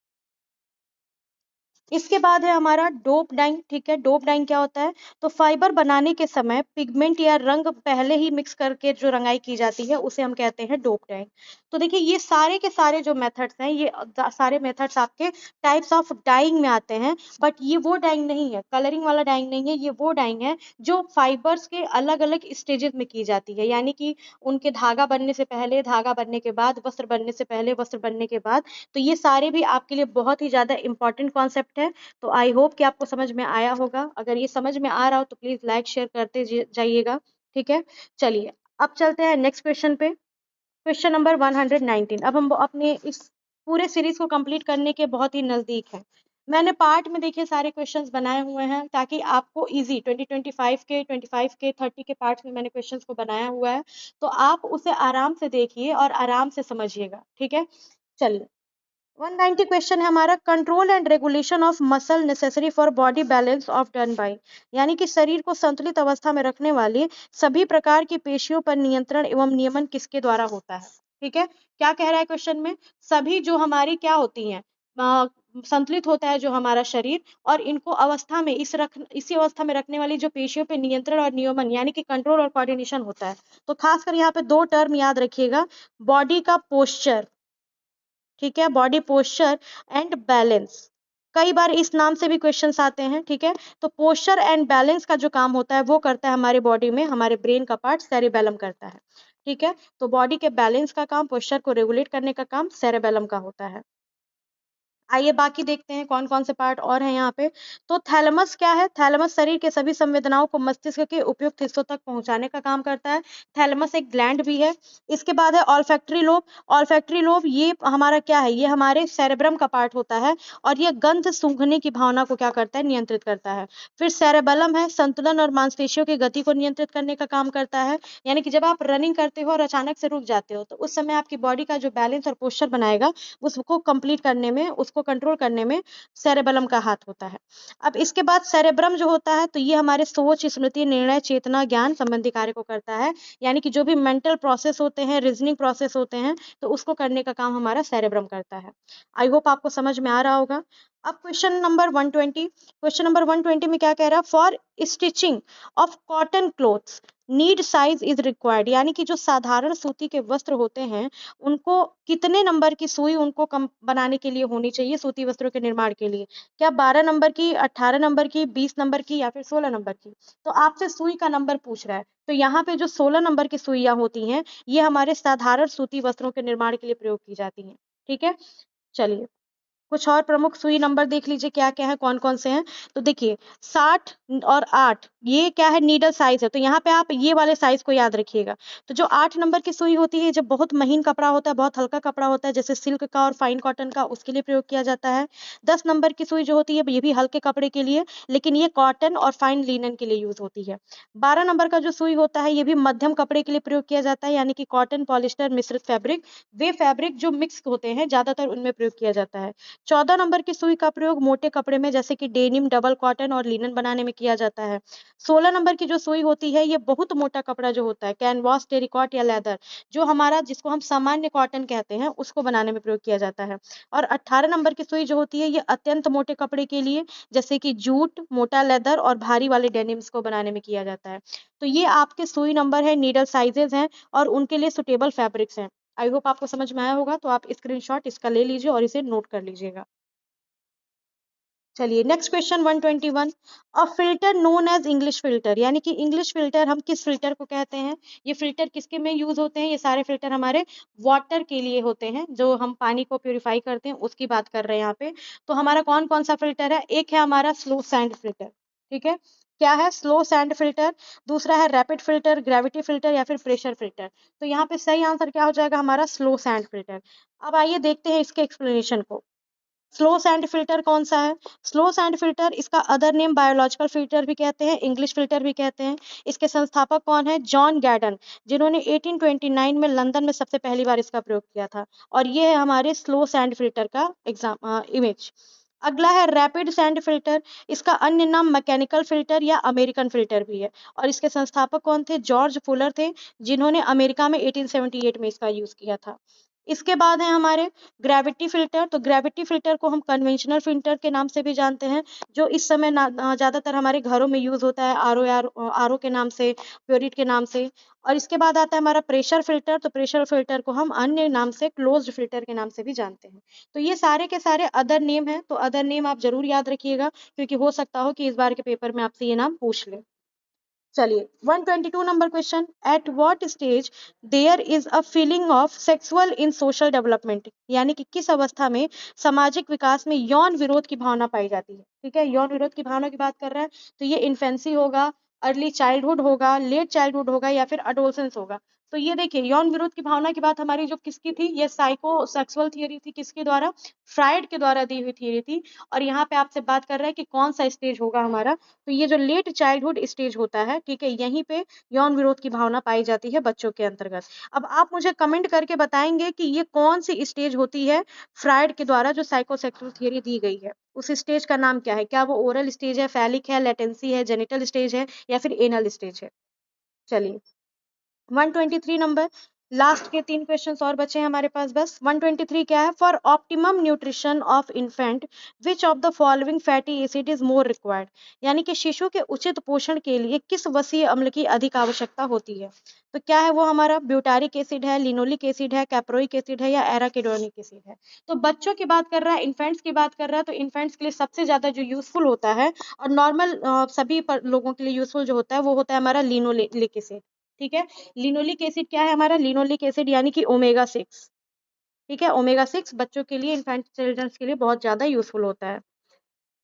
S1: इसके बाद है हमारा डोप डाइंग। ठीक है, डोप डाइंग क्या होता है, तो फाइबर बनाने के समय पिगमेंट या रंग पहले ही मिक्स करके जो रंगाई की जाती है उसे हम कहते हैं डोप डाइंग। तो देखिए, ये सारे के सारे जो मेथड्स हैं, ये सारे मेथड्स आपके टाइप्स ऑफ डाइंग में आते हैं। बट ये वो डाइंग नहीं है, कलरिंग वाला डाइंग नहीं है, ये वो डाइंग है जो फाइबर्स के अलग अलग स्टेजेस में की जाती है, यानी कि उनके धागा बनने से पहले, धागा बनने के बाद, वस्त्र बनने से पहले, वस्त्र बनने के बाद। तो ये सारे भी आपके लिए बहुत ही ज़्यादा इंपॉर्टेंट कॉन्सेप्ट है। तो आई होप कि आपको समझ में आया होगा। अगर ये समझ में आ रहा हो तो प्लीज़ लाइक शेयर करते जाइएगा। ठीक है, चलिए अब चलते हैं नेक्स्ट क्वेश्चन पे। क्वेश्चन नंबर 119, अब हम अपने इस पूरे सीरीज को कंप्लीट करने के बहुत ही नज़दीक हैं। मैंने पार्ट में देखिए सारे क्वेश्चंस बनाए हुए हैं ताकि आपको इजी 2025 के 25 के 30 के पार्ट्स में मैंने क्वेश्चंस को बनाया हुआ है, तो आप उसे आराम से देखिए और आराम से समझिएगा, ठीक है। चलिए 190 क्वेश्चन है हमारा, control and regulation of muscle necessary for body balance of done by, यानी कि शरीर को संतुलित अवस्था में रखने वाली सभी प्रकार की पेशियों पर नियंत्रण एवं नियमन किसके द्वारा होता है, ठीक है। क्या कह रहा है क्वेश्चन में, सभी जो हमारी क्या होती हैं, संतुलित होता है जो हमारा शरीर, और इनको अवस्था में इसी अवस्था में रखने वाली जो पेशियों पे नियंत्रण और नियमन यानी कि कंट्रोल और कोऑर्डिनेशन होता है। तो खासकर यहाँ पे दो टर्म याद रखिएगा, बॉडी का पोस्चर, ठीक है, बॉडी पोस्चर एंड बैलेंस, कई बार इस नाम से भी क्वेश्चंस आते हैं, ठीक है। तो पोस्चर एंड बैलेंस का जो काम होता है वो करता है हमारे बॉडी में हमारे ब्रेन का पार्ट सेरेबेलम करता है, ठीक है। तो बॉडी के बैलेंस का काम, पोस्चर को रेगुलेट करने का काम सेरेबेलम का होता है। आइए बाकी देखते हैं कौन कौन से पार्ट और हैं यहाँ पे। तो थैलेमस क्या है, थैलेमस शरीर के सभी संवेदनाओं को मस्तिष्क के उपयुक्त हिस्सों तक पहुंचाने का काम करता है। थैलेमस एक ग्लैंड भी है। इसके बाद है ऑल्फैक्टरी लोब, ऑल्फैक्टरी लोब ये हमारा क्या है, ये हमारे सेरेब्रम का पार्ट होता है और ये गंध सूंघने की भावना को क्या करता है, नियंत्रित करता है। फिर सेरेबेलम है, संतुलन और मांसपेशियों की गति को नियंत्रित करने का काम करता है, यानी कि जब आप रनिंग करते हो और अचानक से रुक जाते हो तो उस समय आपकी बॉडी का जो बैलेंस और पोस्चर बनाएगा उसको कंप्लीट करने में, उसको कंट्रोल करने में सेरेबेलम का हाथ होता है। अब इसके बाद सेरेब्रम जो होता है तो ये हमारे सोच, स्मृति, निर्णय, चेतना, ज्ञान संबंधी कार्य को करता है, यानी कि जो भी मेंटल प्रोसेस होते हैं, रीजनिंग प्रोसेस होते हैं, तो उसको करने का काम हमारा सेरेब्रम करता है। आई होप आपको समझ में आ रहा होगा। अब क्वेश्चन नंबर 120, क्वेश्चन नंबर 120 में क्या कह रहा है, for stitching of cotton clothes need size is required, यानी कि जो साधारण सूती के वस्त्र होते हैं उनको कितने नंबर की सुई उनको कम बनाने के लिए होनी चाहिए, सूती वस्त्रों के निर्माण के लिए, क्या 12 नंबर की, 18 नंबर की, 20 नंबर की या फिर 16 नंबर की। तो आपसे सुई का नंबर पूछ रहा है, तो यहाँ पे जो 16 नंबर की सुइयां होती हैं ये हमारे साधारण सूती वस्त्रों के निर्माण के लिए प्रयोग की जाती हैं, ठीक है। चलिए कुछ और प्रमुख सुई नंबर देख लीजिए क्या क्या है, कौन कौन से हैं। तो देखिए 60 और 8 ये क्या है, नीडल साइज है, तो यहाँ पे आप ये वाले साइज को याद रखिएगा। तो जो 8 नंबर की सुई होती है जब बहुत महीन कपड़ा होता है, बहुत हल्का कपड़ा होता है जैसे सिल्क का और फाइन कॉटन का, उसके लिए प्रयोग किया जाता है। 10 नंबर की सुई जो होती है ये भी हल्के कपड़े के लिए, लेकिन ये कॉटन और फाइन लिनन के लिए यूज होती है। 12 नंबर का जो सुई होता है ये भी मध्यम कपड़े के लिए प्रयोग किया जाता है, यानी कि कॉटन पॉलिस्टर मिश्रित फैब्रिक, वे फैब्रिक जो मिक्स होते हैं ज्यादातर उनमें प्रयोग किया जाता है। 14 नंबर की सुई का प्रयोग मोटे कपड़े में जैसे कि डेनिम, डबल कॉटन और लिनन बनाने में किया जाता है। 16 नंबर की जो सुई होती है ये बहुत मोटा कपड़ा जो होता है, कैनवास, टेरिकॉट या लेदर, जो हमारा जिसको हम सामान्य कॉटन कहते हैं उसको बनाने में प्रयोग किया जाता है। और 18 नंबर की सुई जो होती है ये अत्यंत मोटे कपड़े के लिए जैसे कि जूट, मोटा लेदर और भारी वाले डेनिम्स को बनाने में किया जाता है। तो ये आपके सुई नंबर है, नीडल साइजेस हैं और उनके लिए सुटेबल फैब्रिक्स हैं। आई होप आपको समझ में आया होगा, तो आप स्क्रीनशॉट इसका ले लीजिए और इसे नोट कर लीजिएगा। चलिए next question 121, a filter known as English filter, यानी कि इंग्लिश फिल्टर हम किस फिल्टर को कहते हैं, ये फिल्टर किसके में यूज होते हैं, ये सारे फिल्टर हमारे वाटर के लिए होते हैं, जो हम पानी को प्यूरिफाई करते हैं उसकी बात कर रहे हैं यहाँ पे। तो हमारा कौन कौन सा फिल्टर है, एक है हमारा स्लो सैंड फिल्टर, ठीक है, क्या है, स्लो सैंड फिल्टर। दूसरा है रैपिड फिल्टर, ग्रेविटी फिल्टर या फिर प्रेशर फिल्टर। तो यहाँ पे सही आंसर क्या हो जाएगा हमारा स्लो सैंड फिल्टर। अब आइए देखते हैं इसके एक्सप्लेनेशन को। स्लो सैंड फिल्टर कौन सा है, स्लो सैंड फिल्टर इसका अदर नेम बायोलॉजिकल फिल्टर भी कहते हैं, इंग्लिश फिल्टर भी कहते हैं। इसके संस्थापक कौन है, जॉन गैडन, जिन्होंने 1829 में लंदन में सबसे पहली बार इसका प्रयोग किया था। और ये है हमारे स्लो सैंड फिल्टर का इमेज। अगला है रैपिड सैंड फिल्टर, इसका अन्य नाम मैकेनिकल फिल्टर या अमेरिकन फिल्टर भी है। और इसके संस्थापक कौन थे, जॉर्ज फुलर थे, जिन्होंने अमेरिका में 1878 में इसका यूज किया था। इसके बाद है हमारे ग्रेविटी फिल्टर, तो ग्रेविटी फिल्टर को हम कन्वेंशनल फिल्टर के नाम से भी जानते हैं, जो इस समय ज्यादातर हमारे घरों में यूज होता है, आरओ के नाम से, प्योरिट के नाम से। और इसके बाद आता है हमारा प्रेशर फिल्टर, तो प्रेशर फिल्टर को हम अन्य नाम से क्लोज्ड फिल्टर के नाम से भी जानते हैं। तो ये सारे के सारे अदर नेम हैं, तो अदर नेम आप जरूर याद रखिएगा क्योंकि हो सकता हो कि इस बार के पेपर में आपसे ये नाम पूछ ले। चलिए 122 number question, at what stage there is a feeling of sexual in social development, यानी कि किस अवस्था में सामाजिक विकास में यौन विरोध की भावना पाई जाती है, ठीक है, यौन विरोध की भावना की बात कर रहा है। तो ये इन्फेंसी होगा, अर्ली चाइल्डहुड होगा, लेट चाइल्डहुड होगा या फिर अडोलसेंस होगा। तो ये देखिए यौन विरोध की भावना की बात हमारी जो किसकी थी, ये साइकोसेक्सुअल थियरी थी, किसके द्वारा, फ्राइड के द्वारा दी हुई थियरी थी। और यहाँ पे आपसे बात कर रहा है कि कौन सा स्टेज होगा हमारा, तो ये जो लेट चाइल्डहुड स्टेज होता है, ठीक है, यहीं पे यौन विरोध की भावना पाई जाती है बच्चों के अंतर्गत। अब आप मुझे कमेंट करके बताएंगे कि ये कौन सी स्टेज होती है फ्राइड के द्वारा जो साइकोसेक्सुअल थियरी दी गई है, उस स्टेज का नाम क्या है? क्या वो ओरल स्टेज है, फैलिक है, लेटेंसी है, जेनिटल स्टेज है, या फिर एनल स्टेज है? चलिए 123 नंबर, लास्ट के 3 क्वेश्चंस और बचे हैं हमारे पास बस। 123 क्या है? For optimum nutrition of infant which of the following fatty acid is more required, यानी कि शिशु के उचित पोषण के लिए किस वसीय अम्ल की अधिक आवश्यकता होती है? तो क्या है वो हमारा? ब्यूटारिक एसिड है, लिनोलिक एसिड है, कैप्रोइक एसिड है, या एराकिडोनिक एसिड है? तो बच्चों की बात कर रहा है, इन्फेंट्स की बात कर रहा है, तो इन्फेंट्स के लिए सबसे ज्यादा जो यूजफुल होता है और नॉर्मल सभी लोगों के लिए यूजफुल जो होता है वो होता है हमारा लिनोलिक एसिड। ठीक है, लिनोलिक एसिड क्या है हमारा? लिनोलिक एसिड यानी कि ओमेगा 6। ठीक है, ओमेगा 6 बच्चों के लिए, इन्फेंट चिल्ड्रंस के लिए बहुत ज्यादा यूजफुल होता है।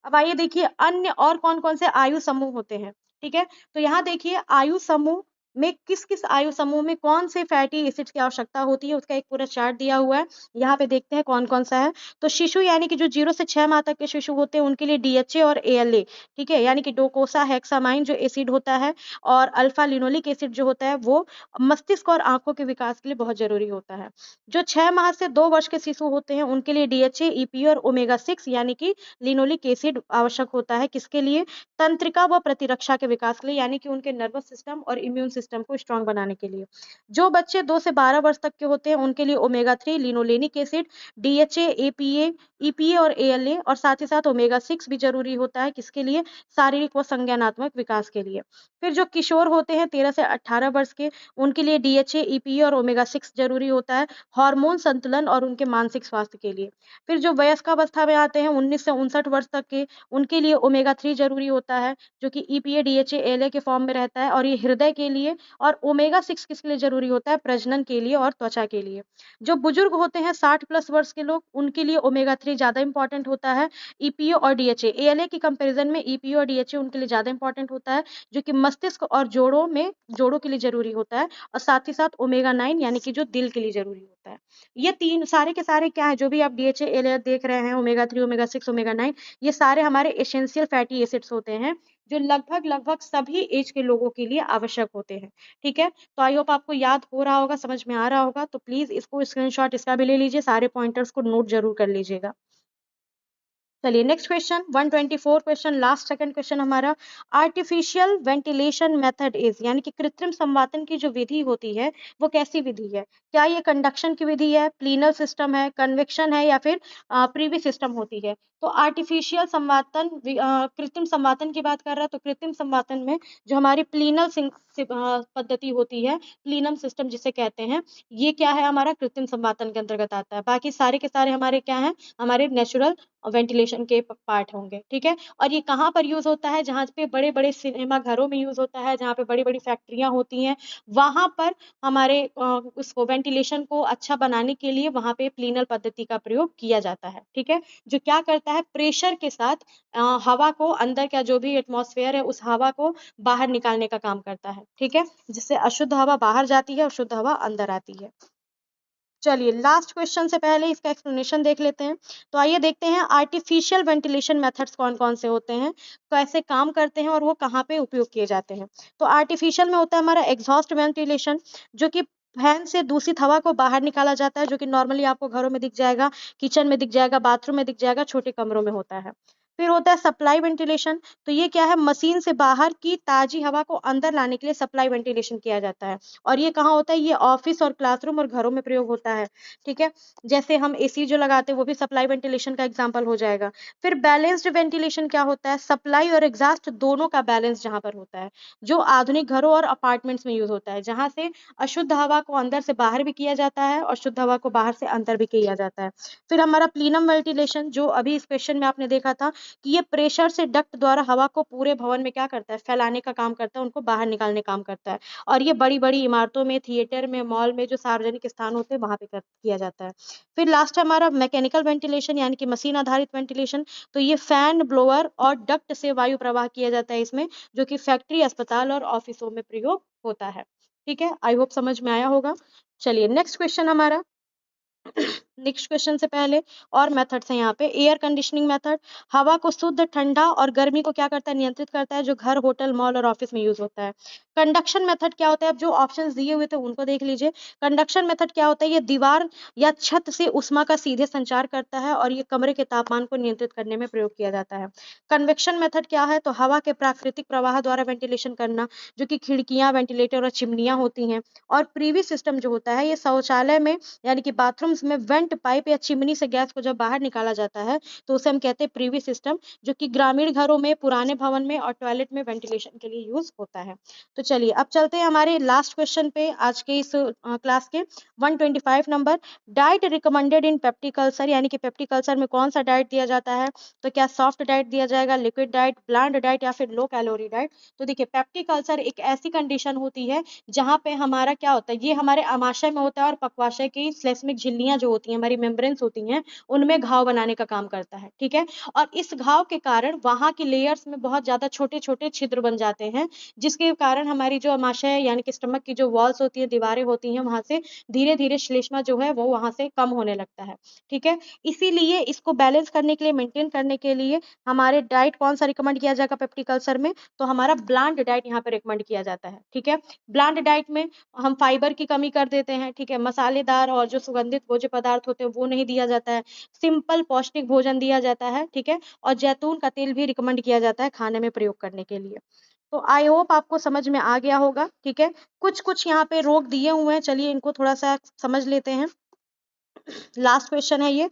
S1: अब आइए देखिए अन्य और कौन-कौन से आयु समूह होते हैं, ठीक है? तो यहाँ देखिए आयु समूह में किस-किस आयु समूह में कौन से फैटी एसिड्स की आवश्यकता होती है, उसका एक पूरा चार्ट दिया हुआ है। यहाँ पे देखते हैं कौन-कौन सा है। तो शिशु यानी कि जो 0 से 6 माह तक के शिशु होते हैं, उनके लिए डीएचए और एएलए, ठीक है? यानी कि डोकोसाहेक्सामाइन जो एसिड होता है और अल्फा लिनोलिक एसिड जो होता है, वो मस्तिष्क और आँखों के विकास के लिए बहुत ज़रूरी होता है। जो 6 माह से 2 वर्ष के शिशु होते हैं, उनके लिए डीएचए, ईपीए और ओमेगा 6 यानी कि लिनोलिक एसिड आवश्यक होता है। किसके लिए? तंत्रिका व प्रतिरक्षा के विकास के लिए, यानी कि उनके नर्वस सिस्टम और इम्यून सिस्टम को स्ट्रांग बनाने के लिए। जो बच्चे 2 से 12 वर्ष तक के होते हैं, उनके लिए omega 3 linolenic acid, DHA, APA, EPA और एएलए और साथ ही साथ ओमेगा 6 भी जरूरी होता है। किसके लिए? शारीरिक व संज्ञानात्मक विकास के लिए। फिर जो किशोर होते हैं 13 से 18 वर्ष के, उनके लिए डीएचए, ईपीए और ओमेगा 6 जरूरी होता है हार्मोन संतुलन और उनके मानसिक स्वास्थ्य के लिए। फिर जो वयस्कावस्था में आते हैं 19 से 59 वर्ष तक के, उनके लिए ओमेगा 3 ज़रूरी होता है, जो कि ईपीए, डीएचए, एएलए के फॉर्म में रहता है और ये हृदय के लिए। और ओमेगा 6 किसके लिए ज़रूरी होता है? प्रजनन के लिए और त्वचा के लिए। जो बुजुर्ग होते हैं 60 प्लस वर्ष के लोग, उनके लिए ओमेगा 3 ज़्यादा इंपॉर्टेंट होता है, ईपीए और डीएचए। एएलए की कंपैरिजन में ईपीए और डीएचए उनके लिए ज़्यादा इंपॉर्टेंट होता है, जो कि मस्तिष्क और जोड़ों के लिए ज़रूरी होता है और साथ ही साथ ओमेगा 9 यानी कि जो दिल के लिए ज़रूरी होता है। ये 3 सारे के सारे क्या है, जो भी आप डीएचए, एएलए देख रहे हैं, ओमेगा 3, ओमेगा 6, ओमेगा 9, ये सारे हमारे एसेंशियल फैटी एसिड्स होते हैं, जो लगभग सभी एज के लोगों के लिए आवश्यक होते हैं। ठीक है? तो आई होप आपको याद हो रहा होगा, समझ में आ रहा होगा, तो प्लीज़ इसको स्क्रीनशॉट इसका भी ले लीजिए, सारे पॉइंटर्स को नोट ज़रूर कर लीजिएगा। चलिए next question 124 question, last second question हमारा। आर्टिफिशियल वेंटिलेशन मेथड इज, यानी कि कृत्रिम संवातन की जो विधि होती है वो कैसी विधि है? क्या ये कंडक्शन की विधि है, प्लीनल सिस्टम है, कन्वेक्शन है, या फिर प्रीवी सिस्टम होती है? तो आर्टिफिशियल संवातन कृत्रिम संवातन की बात कर रहा है, तो कृत्रिम संवातन में जो हमारी पद्धति होती है, प्लीनम सिस्टम जिसे कहते हैं, ये क्या है? हमारा कृत्रिम संवातन के अंतर्गत आता है। बाकी सारे के सारे हमारे क्या हैं? हमारे नेचुरल वेंटिलेशन के पार्ट होंगे, ठीक है? और ये कहाँ पर यूज़ होता है? जहाँ पे बड़े-बड़े सिनेमा घरों में यूज़ होता है, जहाँ पे बड़ी-बड़ी फैक्ट्रियाँ होती हैं, वहाँ पर हमारे उसको वेंटिलेशन को अच्छा बनाने के लिए वहाँ पे प्लीनल पद्धति का प्रयोग किया जाता है, ठीक है? जो क्या करता है, प्रेशर के साथ हवा को अंदर का जो भी एटमॉस्फेयर है, उस हवा को बाहर निकालने का काम करता है, ठीक है? जिससे अशुद्ध हवा बाहर जाती है और शुद्ध हवा अंदर आती है। चलिए लास्ट क्वेश्चन से पहले इसका एक्सप्लेनेशन देख लेते हैं। तो आइए देखते हैं आर्टिफिशियल वेंटिलेशन मेथड्स कौन-कौन से होते हैं, कैसे काम करते हैं और वो कहाँ पे उपयोग किए जाते हैं। तो आर्टिफिशियल में होता है हमारा एग्जॉस्ट वेंटिलेशन, जो कि फैन से दूषित हवा को बाहर निकाला जाता है, जो कि नॉर्मली आपको घरों में दिख जाएगा, किचन में दिख जाएगा, बाथरूम में दिख जाएगा, छोटे कमरों में होता है। फिर होता है सप्लाई वेंटिलेशन, तो ये क्या है, मशीन से बाहर की ताज़ी हवा को अंदर लाने के लिए सप्लाई वेंटिलेशन किया जाता है। और ये कहाँ होता है? ये ऑफिस और क्लासरूम और घरों में प्रयोग होता है, ठीक है? जैसे हम एसी जो लगाते हैं वो भी सप्लाई वेंटिलेशन का एग्जांपल हो जाएगा। फिर बैलेंस्ड वेंटिलेशन क्या होता है? सप्लाई और एग्जॉस्ट दोनों का बैलेंस जहाँ पर होता है, जो आधुनिक घरों और अपार्टमेंट्स में यूज़ होता है, जहाँ से अशुद्ध हवा को अंदर से बाहर भी किया जाता है और शुद्ध हवा को बाहर से अंदर भी किया जाता है। फिर हमारा प्लीनम वेंटिलेशन, जो अभी इस क्वेश्चन में आपने देखा था कि ये प्रेशर से डक्ट द्वारा हवा को पूरे भवन में क्या करता है? फैलाने का काम करता है, उनको बाहर निकालने का काम करता है। और ये बड़ी-बड़ी इमारतों में, थिएटर में, मॉल में जो सार्वजनिक स्थान होते हैं वहाँ पे किया जाता है। फिर लास्ट है हमारा मैकेनिकल वेंटिलेशन, यानी कि मशीन आधारित वेंटिलेशन। तो ये फैन, ब्लोअर और डक्ट से वायु प्रवाह किया जाता है इसमें, जो कि फैक्ट्री, अस्पताल और ऑफिसों में प्रयोग होता है। ठीक है, आई होप समझ में आया होगा। चलिए नेक्स्ट क्वेश्चन हमारा। नेक्स्ट क्वेश्चन से पहले और मेथड्स हैं यहाँ पे। एयर कंडीशनिंग मेथड हवा को शुद्ध, ठंडा और गर्मी को क्या करता है, नियंत्रित करता है, जो घर, होटल, मॉल और ऑफिस में यूज होता है। कंडक्शन मेथड क्या होता है, अब जो ऑप्शंस दिए हुए थे उनको देख लीजिए। कंडक्शन मेथड क्या होता है, ये दीवार या छत से उष्मा का सीधे संचार करता है और ये कमरे के तापमान को नियंत्रित करने में प्रयोग किया जाता है। कन्वेक्शन मेथड क्या है, तो हवा के प्राकृतिक प्रवाह द्वारा वेंटिलेशन करना, जो कि खिड़कियां, वेंटिलेटर और चिमनियां होती हैं। और प्रीवी सिस्टम जो होता है, ये शौचालय में यानी कि बाथरूम्स में वेंट पाइप या चिमनी से गैस को जब बाहर निकाला जाता है तो उसे हम कहते हैं प्रीवी सिस्टम, जो कि ग्रामीण घरों में, पुराने भवन में और टॉयलेट में वेंटिलेशन के लिए यूज होता है। तो चलिए अब चलते हैं हमारे लास्ट क्वेश्चन पे आज के इस क्लास के 125 नंबर। डाइट रिकमेंडेड इन पेप्टिकल्चर, यानी कि पेप्टिकल्चर में कौन सा डाइट दिया जाता है, तो क्या सॉफ्ट डाइट दिया जाएगा, लिक्विड डाइट, ब्लैंड डाइट या फिर लो कैलोरी डाइट। तो देखिए पेप्टिकल्चर एक ऐसी कंडीशन होती है जहाँ पे हमारा क्या होता है, ये हमारे आमाशय में होता है और पक्वाशय की श्लेष्मिक झिल्लियां जो होती हैं, हमारी मेम्ब्रेन्स होती हैं, उनमें घाव बनाने का काम करता है। ठीक है, और इस घाव के कारण वहां की लेयर्स में बहुत ज्यादा छोटे छोटे छिद्र बन जाते हैं, जिसके कारण हमारी जो आमाशय यानी कि स्टमक की जो वॉल्स होती है, दीवारें होती हैं, वहां से धीरे धीरे श्लेष्मा जो है वो वहां से कम होने लगता है। ठीक है, इसीलिए इसको बैलेंस करने के लिए, मेंटेन करने के लिए हमारे डाइट कौन सा रिकमेंड किया जाएगा पेप्टिकल्चर में, तो हमारा ब्लैंड डाइट यहाँ पे रिकमेंड किया जाता है। ठीक है, ब्लैंड डाइट में हम फाइबर की कमी कर देते हैं। ठीक है, मसालेदार और जो सुगंधित भोज्य पदार्थ होते हैं वो नहीं दिया जाता है, सिंपल पौष्टिक भोजन दिया जाता है। ठीक है, और जैतून का तेल भी रिकमेंड किया जाता है खाने में प्रयोग करने के लिए। तो आई होप आपको समझ में आ गया होगा। ठीक है, कुछ कुछ यहाँ पे रोग दिए हुए हैं, चलिए इनको थोड़ा सा समझ लेते हैं। लास्ट क्वेश्चन है ये।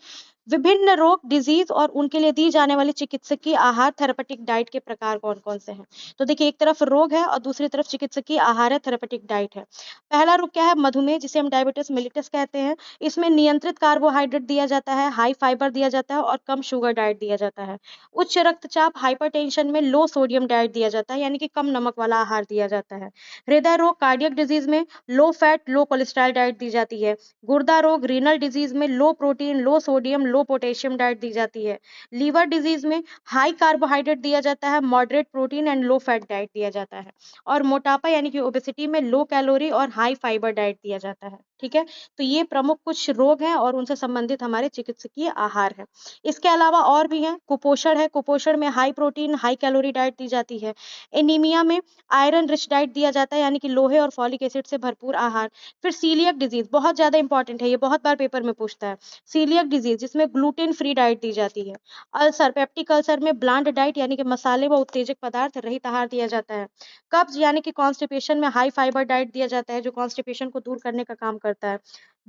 S1: विभिन्न रोग, डिजीज और उनके लिए दी जाने वाली चिकित्सकीय आहार, थेरेपेटिक डाइट के प्रकार कौन कौन से हैं। तो देखिए एक तरफ रोग है और दूसरी तरफ चिकित्सकीय आहार है, थेरेपेटिक डाइट है। पहला रोग क्या है, मधुमेह, जिसे हम डायबिटीज मेलिटस कहते हैं। इसमें नियंत्रित कार्बोहाइड्रेट दिया जाता है, हाई फाइबर दिया जाता है और कम शुगर डाइट दिया जाता है। उच्च रक्तचाप, हाइपरटेंशन में लो सोडियम डाइट दिया जाता है, यानी कि कम नमक वाला आहार दिया जाता है। हृदय रोग, कार्डियक डिजीज में लो फैट, लो कोलेस्ट्रॉल डाइट दी जाती है। गुर्दा रोग, रीनल डिजीज में लो प्रोटीन, लो सोडियम, लो पोटेशियम डाइट दी जाती है। लीवर डिजीज में हाई कार्बोहाइड्रेट दिया जाता है, moderate protein and low fat diet दिया जाता है। और मोटापा यानी कि ओबेसिटी में लो कैलोरी और हाई फाइबर डाइट दिया जाता है। ठीक है, तो ये प्रमुख कुछ रोग हैं और उनसे संबंधित हमारे चिकित्सकीय आहार हैं। इसके अलावा और भी हैं। कुपोषण है, कुपोषण में high protein, high calorie diet दी जाती है। एनीमिया में आयरन रिच डाइट दिया जाता है, यानी कि लोहे और फॉलिक एसिड से भरपूर आहार। फिर सीलियक डिजीज बहुत ज्यादा इंपॉर्टेंट है, ये बहुत बार पेपर में पूछता है। सीलियक डिजीज, जिसमें ग्लूटेन फ्री डाइट दी जाती है। अल्सर, पेप्टिक अल्सर में ब्लैंड डाइट यानी कि मसाले व उत्तेजक पदार्थ रहित आहार दिया जाता है। कब्ज यानी कि कॉन्स्टिपेशन में हाई फाइबर डाइट दिया जाता है, जो कॉन्स्टिपेशन को दूर करने का काम करता है।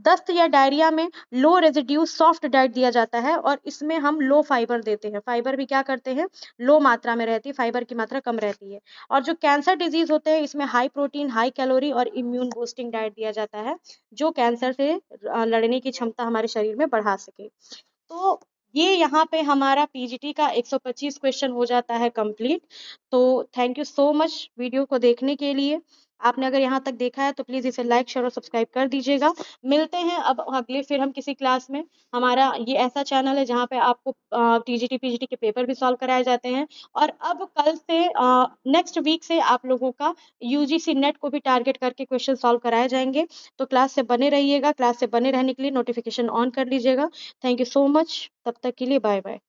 S1: दस्त या डायरिया में लो रेजिड्यू सॉफ्ट डाइट दिया जाता है और इसमें हम लो फाइबर देते हैं। फाइबर भी क्या करते हैं, लो मात्रा में रहती है, फाइबर की मात्रा कम रहती है। और जो कैंसर डिजीज होते हैं, इसमें हाई प्रोटीन, हाई कैलोरी और इम्यून बूस्टिंग डाइट दिया जाता है, जो कैंसर से लड़ने की क्षमता हमारे शरीर में बढ़ा सके। तो ये यहाँ पे हमारा पीजीटी का 125 क्वेश्चन हो जाता है कंप्लीट। तो thank you so much video को देखने के लिए। आपने अगर यहाँ तक देखा है तो प्लीज़ इसे लाइक, शेयर और सब्सक्राइब कर दीजिएगा। मिलते हैं अब अगले फिर हम किसी क्लास में। हमारा ये ऐसा चैनल है जहाँ पे आपको टीजीटी पीजीटी के पेपर भी सॉल्व कराए जाते हैं। और अब कल से नेक्स्ट वीक से आप लोगों का यूजीसी नेट को भी टारगेट करके क्वेश्चन सॉल्व कराए जाएंगे। तो क्लास से बने रहिएगा, क्लास से बने रहने के लिए नोटिफिकेशन ऑन कर लीजिएगा। थैंक यू सो मच, तब तक के लिए बाय बाय।